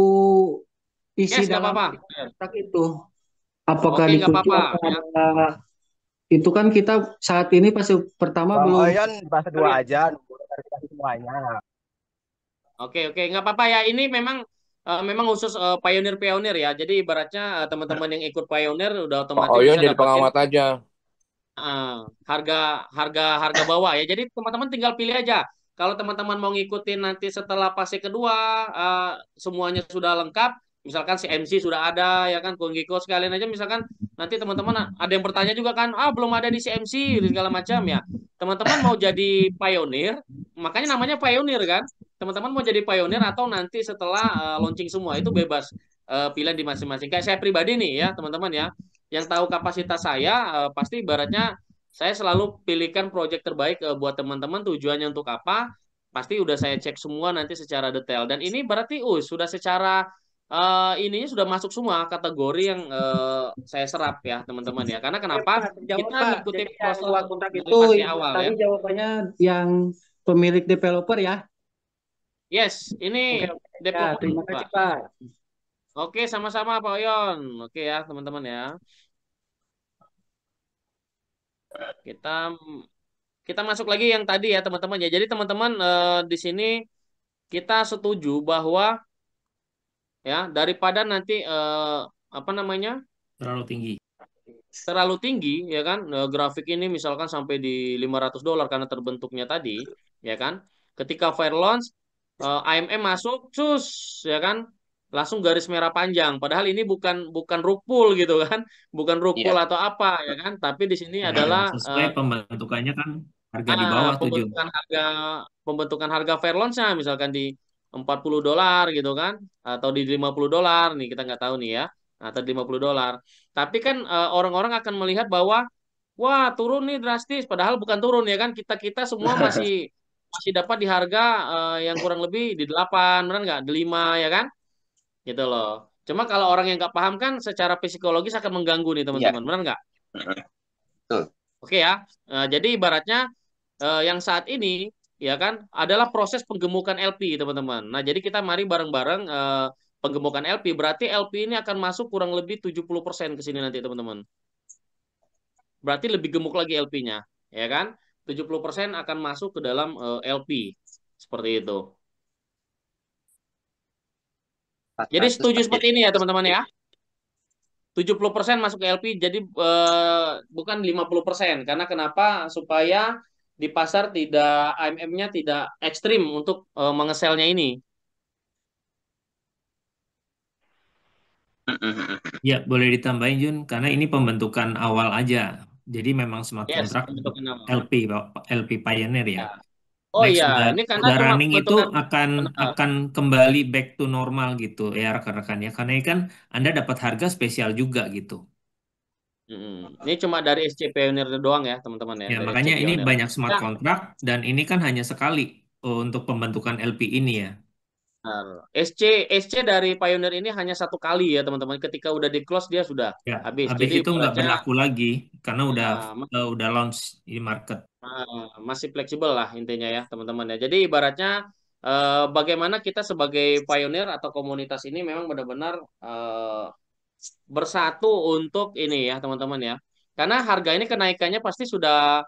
isi Yes, nggak dalam apa-apa. kontrak itu. Apakah Oke, nggak dikunci apa-apa. apa Ya. ada. Itu kan kita saat ini fase pertama Bang belum. Oyon fase 2 aja, nunggu klarifikasi semuanya. Oke, oke, nggak apa-apa ya. Ini memang khusus pionir-pionir ya. Jadi ibaratnya teman-teman yang ikut pionir udah Pak otomatis Oyon bisa jadi dapetin pengamat aja. eh, harga harga bawah ya. Jadi teman-teman tinggal pilih aja. Kalau teman-teman mau ngikutin nanti setelah fase kedua semuanya sudah lengkap, misalkan si MC sudah ada ya kan, Konggiko sekalian aja misalkan nanti teman-teman ada yang bertanya juga kan, belum ada di CMC segala macam ya. Teman-teman mau jadi pionir, makanya namanya pionir kan. Teman-teman mau jadi pionir atau nanti setelah launching semua itu bebas pilihan di masing-masing. Kayak saya pribadi nih ya, teman-teman ya yang tahu kapasitas saya pasti ibaratnya saya selalu pilihkan proyek terbaik buat teman-teman tujuannya untuk apa pasti udah saya cek semua nanti secara detail dan ini berarti sudah secara ininya sudah masuk semua kategori yang saya serap ya teman-teman ya karena Oke kenapa Pak, terjawab kita Pak. ngikutin Jadi yang proses dua kontrak dari itu fase awal tadi ya. jawabannya yang pemilik developer ya. Yes, ini Oke, oke. Ya, developer terima Pak. kasih Pak. Oke, sama-sama Pak Oyon. Oke ya teman-teman ya. Kita kita masuk lagi yang tadi ya teman-teman ya. Jadi teman-teman di sini kita setuju bahwa ya daripada nanti apa namanya Terlalu tinggi. terlalu tinggi ya kan grafik ini misalkan sampai di $500 karena terbentuknya tadi ya kan ketika fair launch AMM masuk cus ya kan langsung garis merah panjang padahal ini bukan bukan rug pull gitu kan bukan rug pull Iya. atau apa ya kan tapi di sini Ya, adalah sesuai pembentukannya kan harga di bawah tuh Jun. pembentukan harga fair launch-nya misalkan di $40 gitu kan atau di $50 nih kita nggak tahu nih ya atau di $50 tapi kan orang-orang akan melihat bahwa wah turun nih drastis padahal bukan turun ya kan kita semua masih masih dapat di harga yang kurang lebih di 8 benar nggak di 5 ya kan gitu loh cuma kalau orang yang nggak paham kan secara psikologis akan mengganggu nih Iya. teman-teman benar nggak Betul. oke ya jadi ibaratnya yang saat ini ya kan adalah proses penggemukan LP teman-teman. Nah, jadi kita mari bareng-bareng penggemukan LP. Berarti LP ini akan masuk kurang lebih 70% ke sini nanti teman-teman. Berarti lebih gemuk lagi LP-nya, ya kan? 70% akan masuk ke dalam LP. Seperti itu. Jadi 400 setuju menjadi seperti ini ya teman-teman ya. 70% masuk ke LP jadi bukan 50%. Karena kenapa? Supaya di pasar tidak AMM-nya tidak ekstrim untuk mengeselnya ini. Ya, boleh ditambahin Jun, karena ini pembentukan awal aja. Jadi memang smart Yes, contract untuk pembentukan awal. LP, LP Pioneer ya. Ya. Oh Next iya, udah ini karena udah cuma running itu pembentukan. akan Benar. akan kembali back to normal gitu ya rekan-rekan ya. Karena ini kan Anda dapat harga spesial juga gitu. Ini cuma dari SC Pioneer doang ya, teman-teman ya, Ya, dari SC makanya ini Pioneer. banyak smart Ya, contract dan ini kan hanya sekali untuk pembentukan LP ini ya. benar. SC dari Pioneer ini hanya satu kali ya, teman-teman. Ketika udah di close dia sudah Ya, habis. habis Jadi itu nggak ibaratnya berlaku lagi karena ah, udah launch di market. masih fleksibel lah intinya ya, teman-teman ya. Jadi ibaratnya bagaimana kita sebagai pioneer atau komunitas ini memang benar-benar bersatu untuk ini ya, teman-teman ya. Karena harga ini kenaikannya pasti sudah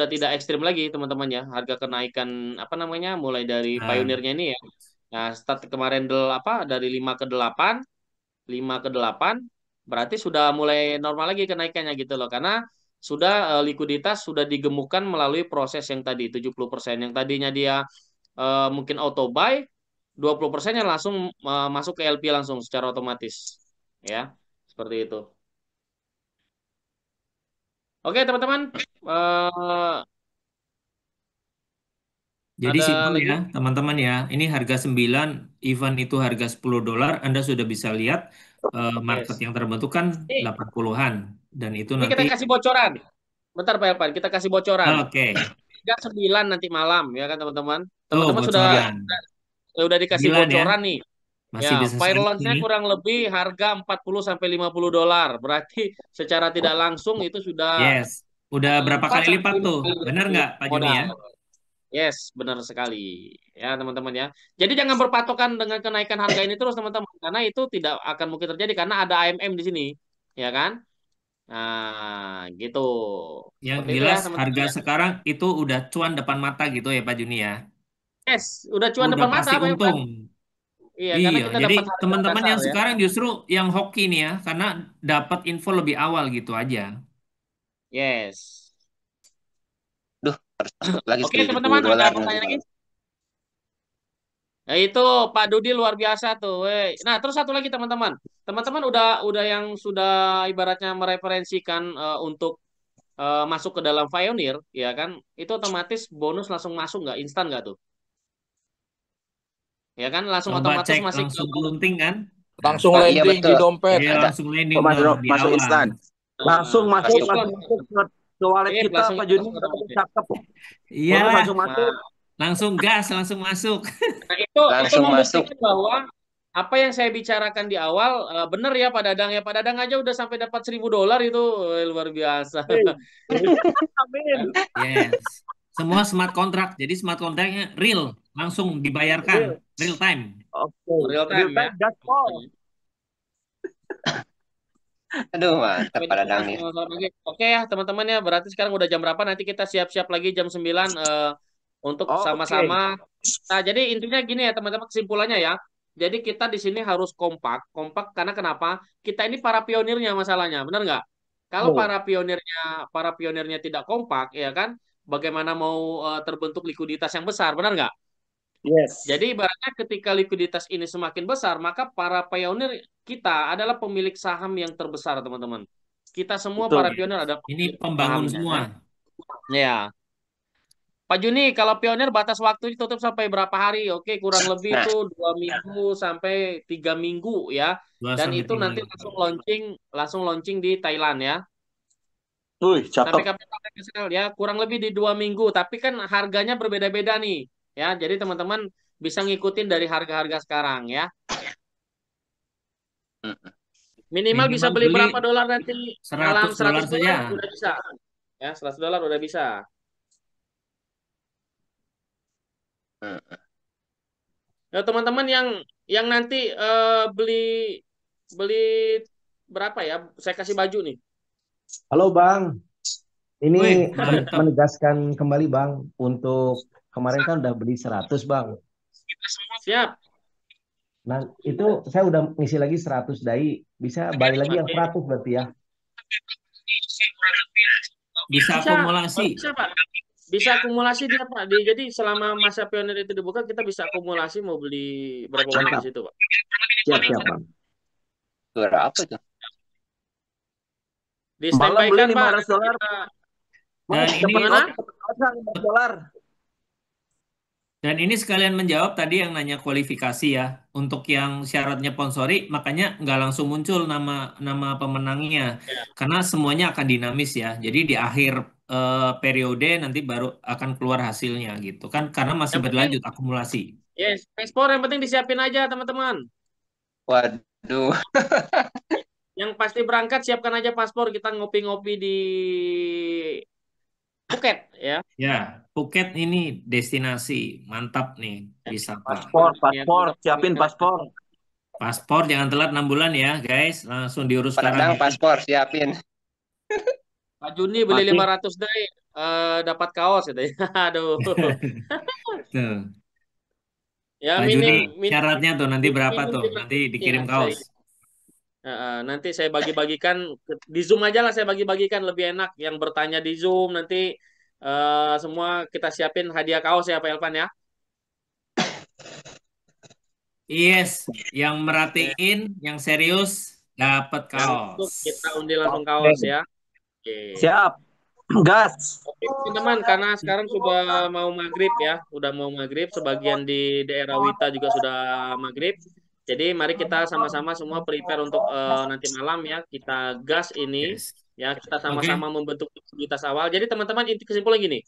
tidak ekstrim lagi, teman-teman ya. Harga kenaikan apa namanya mulai dari Nah, pioneernya ini ya. Nah, start kemarin dari 5 ke 8, 5 ke 8 berarti sudah mulai normal lagi kenaikannya gitu loh. Karena sudah likuiditas sudah digemukkan melalui proses yang tadi 70%. Yang tadinya dia mungkin auto buy, 20%-nya langsung masuk ke LP langsung secara otomatis. Ya, seperti itu. Oke, teman-teman. Eh, jadi ada simpel ya, lagi? teman-teman ya. Ini harga 9, even itu harga $10, Anda sudah bisa lihat market Yes. yang terbentuk kan Ini, 80-an dan itu ini nanti kita kasih bocoran. Bentar, Pak Irfan. Kita kasih bocoran. oke. 9 nanti malam, ya kan, teman-teman? Tuh Teman-teman bocoran. sudah dikasih 9 ya, bocoran nih. masih Ya, bisa fire sampai launch-nya nih. kurang lebih harga 40 sampai $50. Berarti secara tidak langsung itu sudah Yes. Udah berapa 4 kali sampai lipat 5 tuh? kali Benar nggak Pak Juni modal. ya? Yes, benar sekali. Ya, teman-teman ya. Jadi jangan berpatokan dengan kenaikan harga ini terus, teman-teman. Karena itu tidak akan mungkin terjadi karena ada AMM di sini. Ya kan? Nah, gitu. Yang Seperti itu ya, jelas teman-teman harga ya. sekarang itu udah cuan depan mata gitu ya Pak Juni ya. Yes, udah cuan Udah depan mata, pasti Pak Irfan. untung. Iya, karena Iya, kita jadi dapat harga teman-teman dasar yang ya. sekarang justru yang hoki nih ya, karena dapat info lebih awal gitu aja. Yes. Duh, harus takut lagi Oke, 1.000 teman-teman, ada dolar nanti pertanyaan lagi? malam. Nah, itu Pak Dudi luar biasa tuh. Nah, terus satu lagi, teman-teman. Teman-teman udah yang sudah ibaratnya mereferensikan untuk masuk ke dalam Pioneer, ya kan? Itu otomatis bonus langsung masuk nggak? Instan nggak tuh? Ya kan? Langsung Coba otomatis cek masih ke. langsung kelunting kan. Nah, Langsung Oh iya landing di betul. dompet. iya Ada langsung landing Kok dong masuk di masuk awal. instan. Langsung Nah, masuk, itu langsung masuk ke wallet kita langsung Pak masuk Juni. ke dalam. Cakep. Bonus Iyalah, langsung masuk. Nah, langsung gas, langsung masuk. nah, itu Langsung masuk. membuktikan bahwa apa yang saya bicarakan di awal benar ya Pak Dadang ya. Pak Dadang aja udah sampai dapat $1.000 itu. Luar biasa. Hey. Amin. Yes. Semua smart contract. Jadi smart contractnya real, langsung dibayarkan Real. real time. Oke. Real Real time ya. time gaspol. Aduh, mantap Oke, pada dang nih. Oke ya teman-teman ya, berarti sekarang udah jam berapa? Nanti kita siap-siap lagi jam 9 untuk Oke. sama-sama. Nah, jadi intinya gini ya teman-teman kesimpulannya ya. Jadi kita di sini harus kompak, kompak karena kenapa? Kita ini para pionirnya masalahnya, benar nggak? Kalau Oh, para pionirnya tidak kompak, ya kan? Bagaimana mau terbentuk likuiditas yang besar, benar nggak? yes. Jadi ibaratnya ketika likuiditas ini semakin besar, maka para pionir kita adalah pemilik saham yang terbesar, teman-teman. Kita semua para Betul. pionir ada Ini pemilik pembangun sahamnya. semua. Ya. Pak Juni, kalau pionir batas waktu tutup sampai berapa hari? Oke, kurang lebih Nah, itu 2 minggu sampai 3 minggu ya. 2 Dan sampai itu 3 nanti minggu. langsung launching di Thailand ya. Wih, Sampai cakep. kapan Sel? Ya, kurang lebih di 2 minggu. Tapi kan harganya berbeda-beda nih. Ya, jadi teman-teman bisa ngikutin dari harga-harga sekarang ya. mm, Minimal bisa Minimal beli beli berapa dolar nanti? Malam $100 $100 saja. udah bisa. Ya, $100 udah bisa. mm. Ya, teman-teman yang nanti beli beli berapa ya? Saya kasih baju nih. Halo Bang, ini Wih, mantap. menegaskan kembali Bang, untuk kemarin kan udah beli 100 Bang. Siap. Nah itu saya udah ngisi lagi 100 dai, bisa balik lagi yang Oke. 100 berarti ya. Bisa Bisa, akumulasi. bisa Pak. Bisa akumulasi dia Pak. Jadi selama masa pionir itu dibuka kita bisa akumulasi mau beli berapa banyak di Mantap, situ Pak. siap-siap Bang. Berapa itu? Di Malam standby beli kan Pak. $500. Kita Dan Mas, ini dapat gimana? $500. Dan ini sekalian menjawab tadi yang nanya kualifikasi ya. Untuk yang syaratnya sponsori, makanya nggak langsung muncul nama nama pemenangnya, Ya. karena semuanya akan dinamis ya. Jadi di akhir periode nanti baru akan keluar hasilnya gitu kan, karena masih Yang penting, berlanjut akumulasi. yes, ekspor yang penting disiapin aja teman-teman. Waduh. Yang pasti berangkat siapkan aja paspor, kita ngopi-ngopi di Phuket ya. Ya, Phuket ini destinasi mantap nih wisata. Paspor, siapin paspor. Paspor jangan telat 6 bulan ya guys, langsung diurus sekarang. Padang paspor siapin. Pak Juni beli Masih. 500 deh, dapat kaos gitu ya. Aduh. Tuh. Ya Pak minim, Juni, minim, syaratnya tuh nanti berapa minim tuh? lima- Nanti ya, dikirim kaos. nanti saya bagi-bagikan di Zoom aja lah, saya bagi-bagikan lebih enak. Yang bertanya di Zoom nanti semua kita siapin hadiah kaos ya Pak Elvan ya. Yes, yang merhatiin, yang serius dapat Yang kaos. untuk kita undi langsung Oke. kaos ya. Oke. Siap. Gas. Oke, teman-teman, karena sekarang sudah mau maghrib ya, udah mau maghrib, sebagian di daerah Wita juga sudah maghrib. Jadi mari kita sama-sama semua prepare untuk nanti malam ya, kita gas ini Yes. ya, kita Oke. sama-sama membentuk prioritas awal. Jadi teman-teman, inti kesimpulan gini,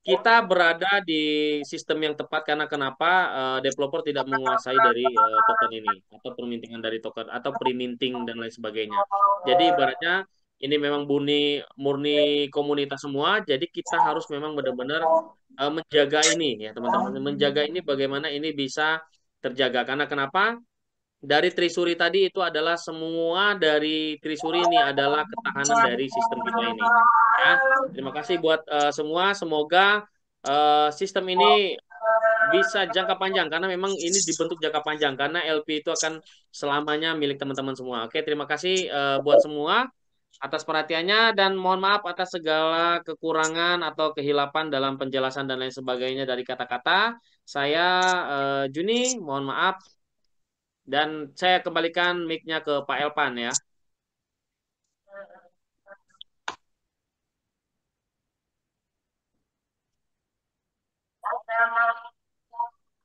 kita berada di sistem yang tepat karena kenapa developer tidak menguasai dari token ini atau permintingan dari token atau pre-minting dan lain sebagainya. Jadi ibaratnya ini memang murni komunitas semua, jadi kita harus memang benar-benar menjaga ini ya teman-teman, menjaga ini bagaimana ini bisa terjaga karena kenapa? Dari Trisuri tadi itu adalah semua dari Trisuri ini adalah ketahanan dari sistem kita ini. Ya, terima kasih buat semua. Semoga sistem ini bisa jangka panjang karena memang ini dibentuk jangka panjang karena LP itu akan selamanya milik teman-teman semua. Oke, terima kasih buat semua atas perhatiannya dan mohon maaf atas segala kekurangan atau kehilapan dalam penjelasan dan lain sebagainya dari kata-kata. Saya Juni, mohon maaf dan saya kembalikan mic-nya ke Pak Elpan ya.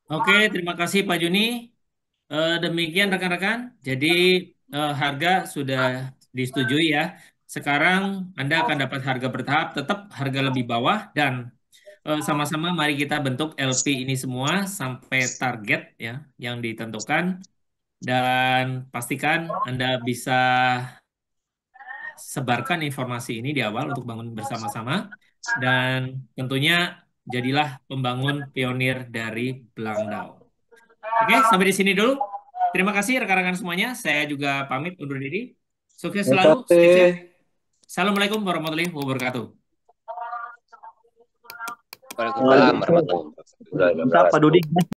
Oke, terima kasih Pak Juni. Demikian rekan-rekan. Jadi harga sudah disetujui ya. Sekarang Anda akan dapat harga bertahap, tetap harga lebih bawah dan sama-sama mari kita bentuk LP ini semua sampai target ya yang ditentukan dan pastikan Anda bisa sebarkan informasi ini di awal untuk bangun bersama-sama dan tentunya jadilah pembangun pionir dari Belangdao. Oke, sampai di sini dulu. Terima kasih rekan-rekan semuanya. Saya juga pamit undur diri. Sukses selalu, stay safe. Assalamualaikum warahmatullahi wabarakatuh. Waalaikumsalam warahmatullahi wabarakatuh. Mantap Pak Dudi.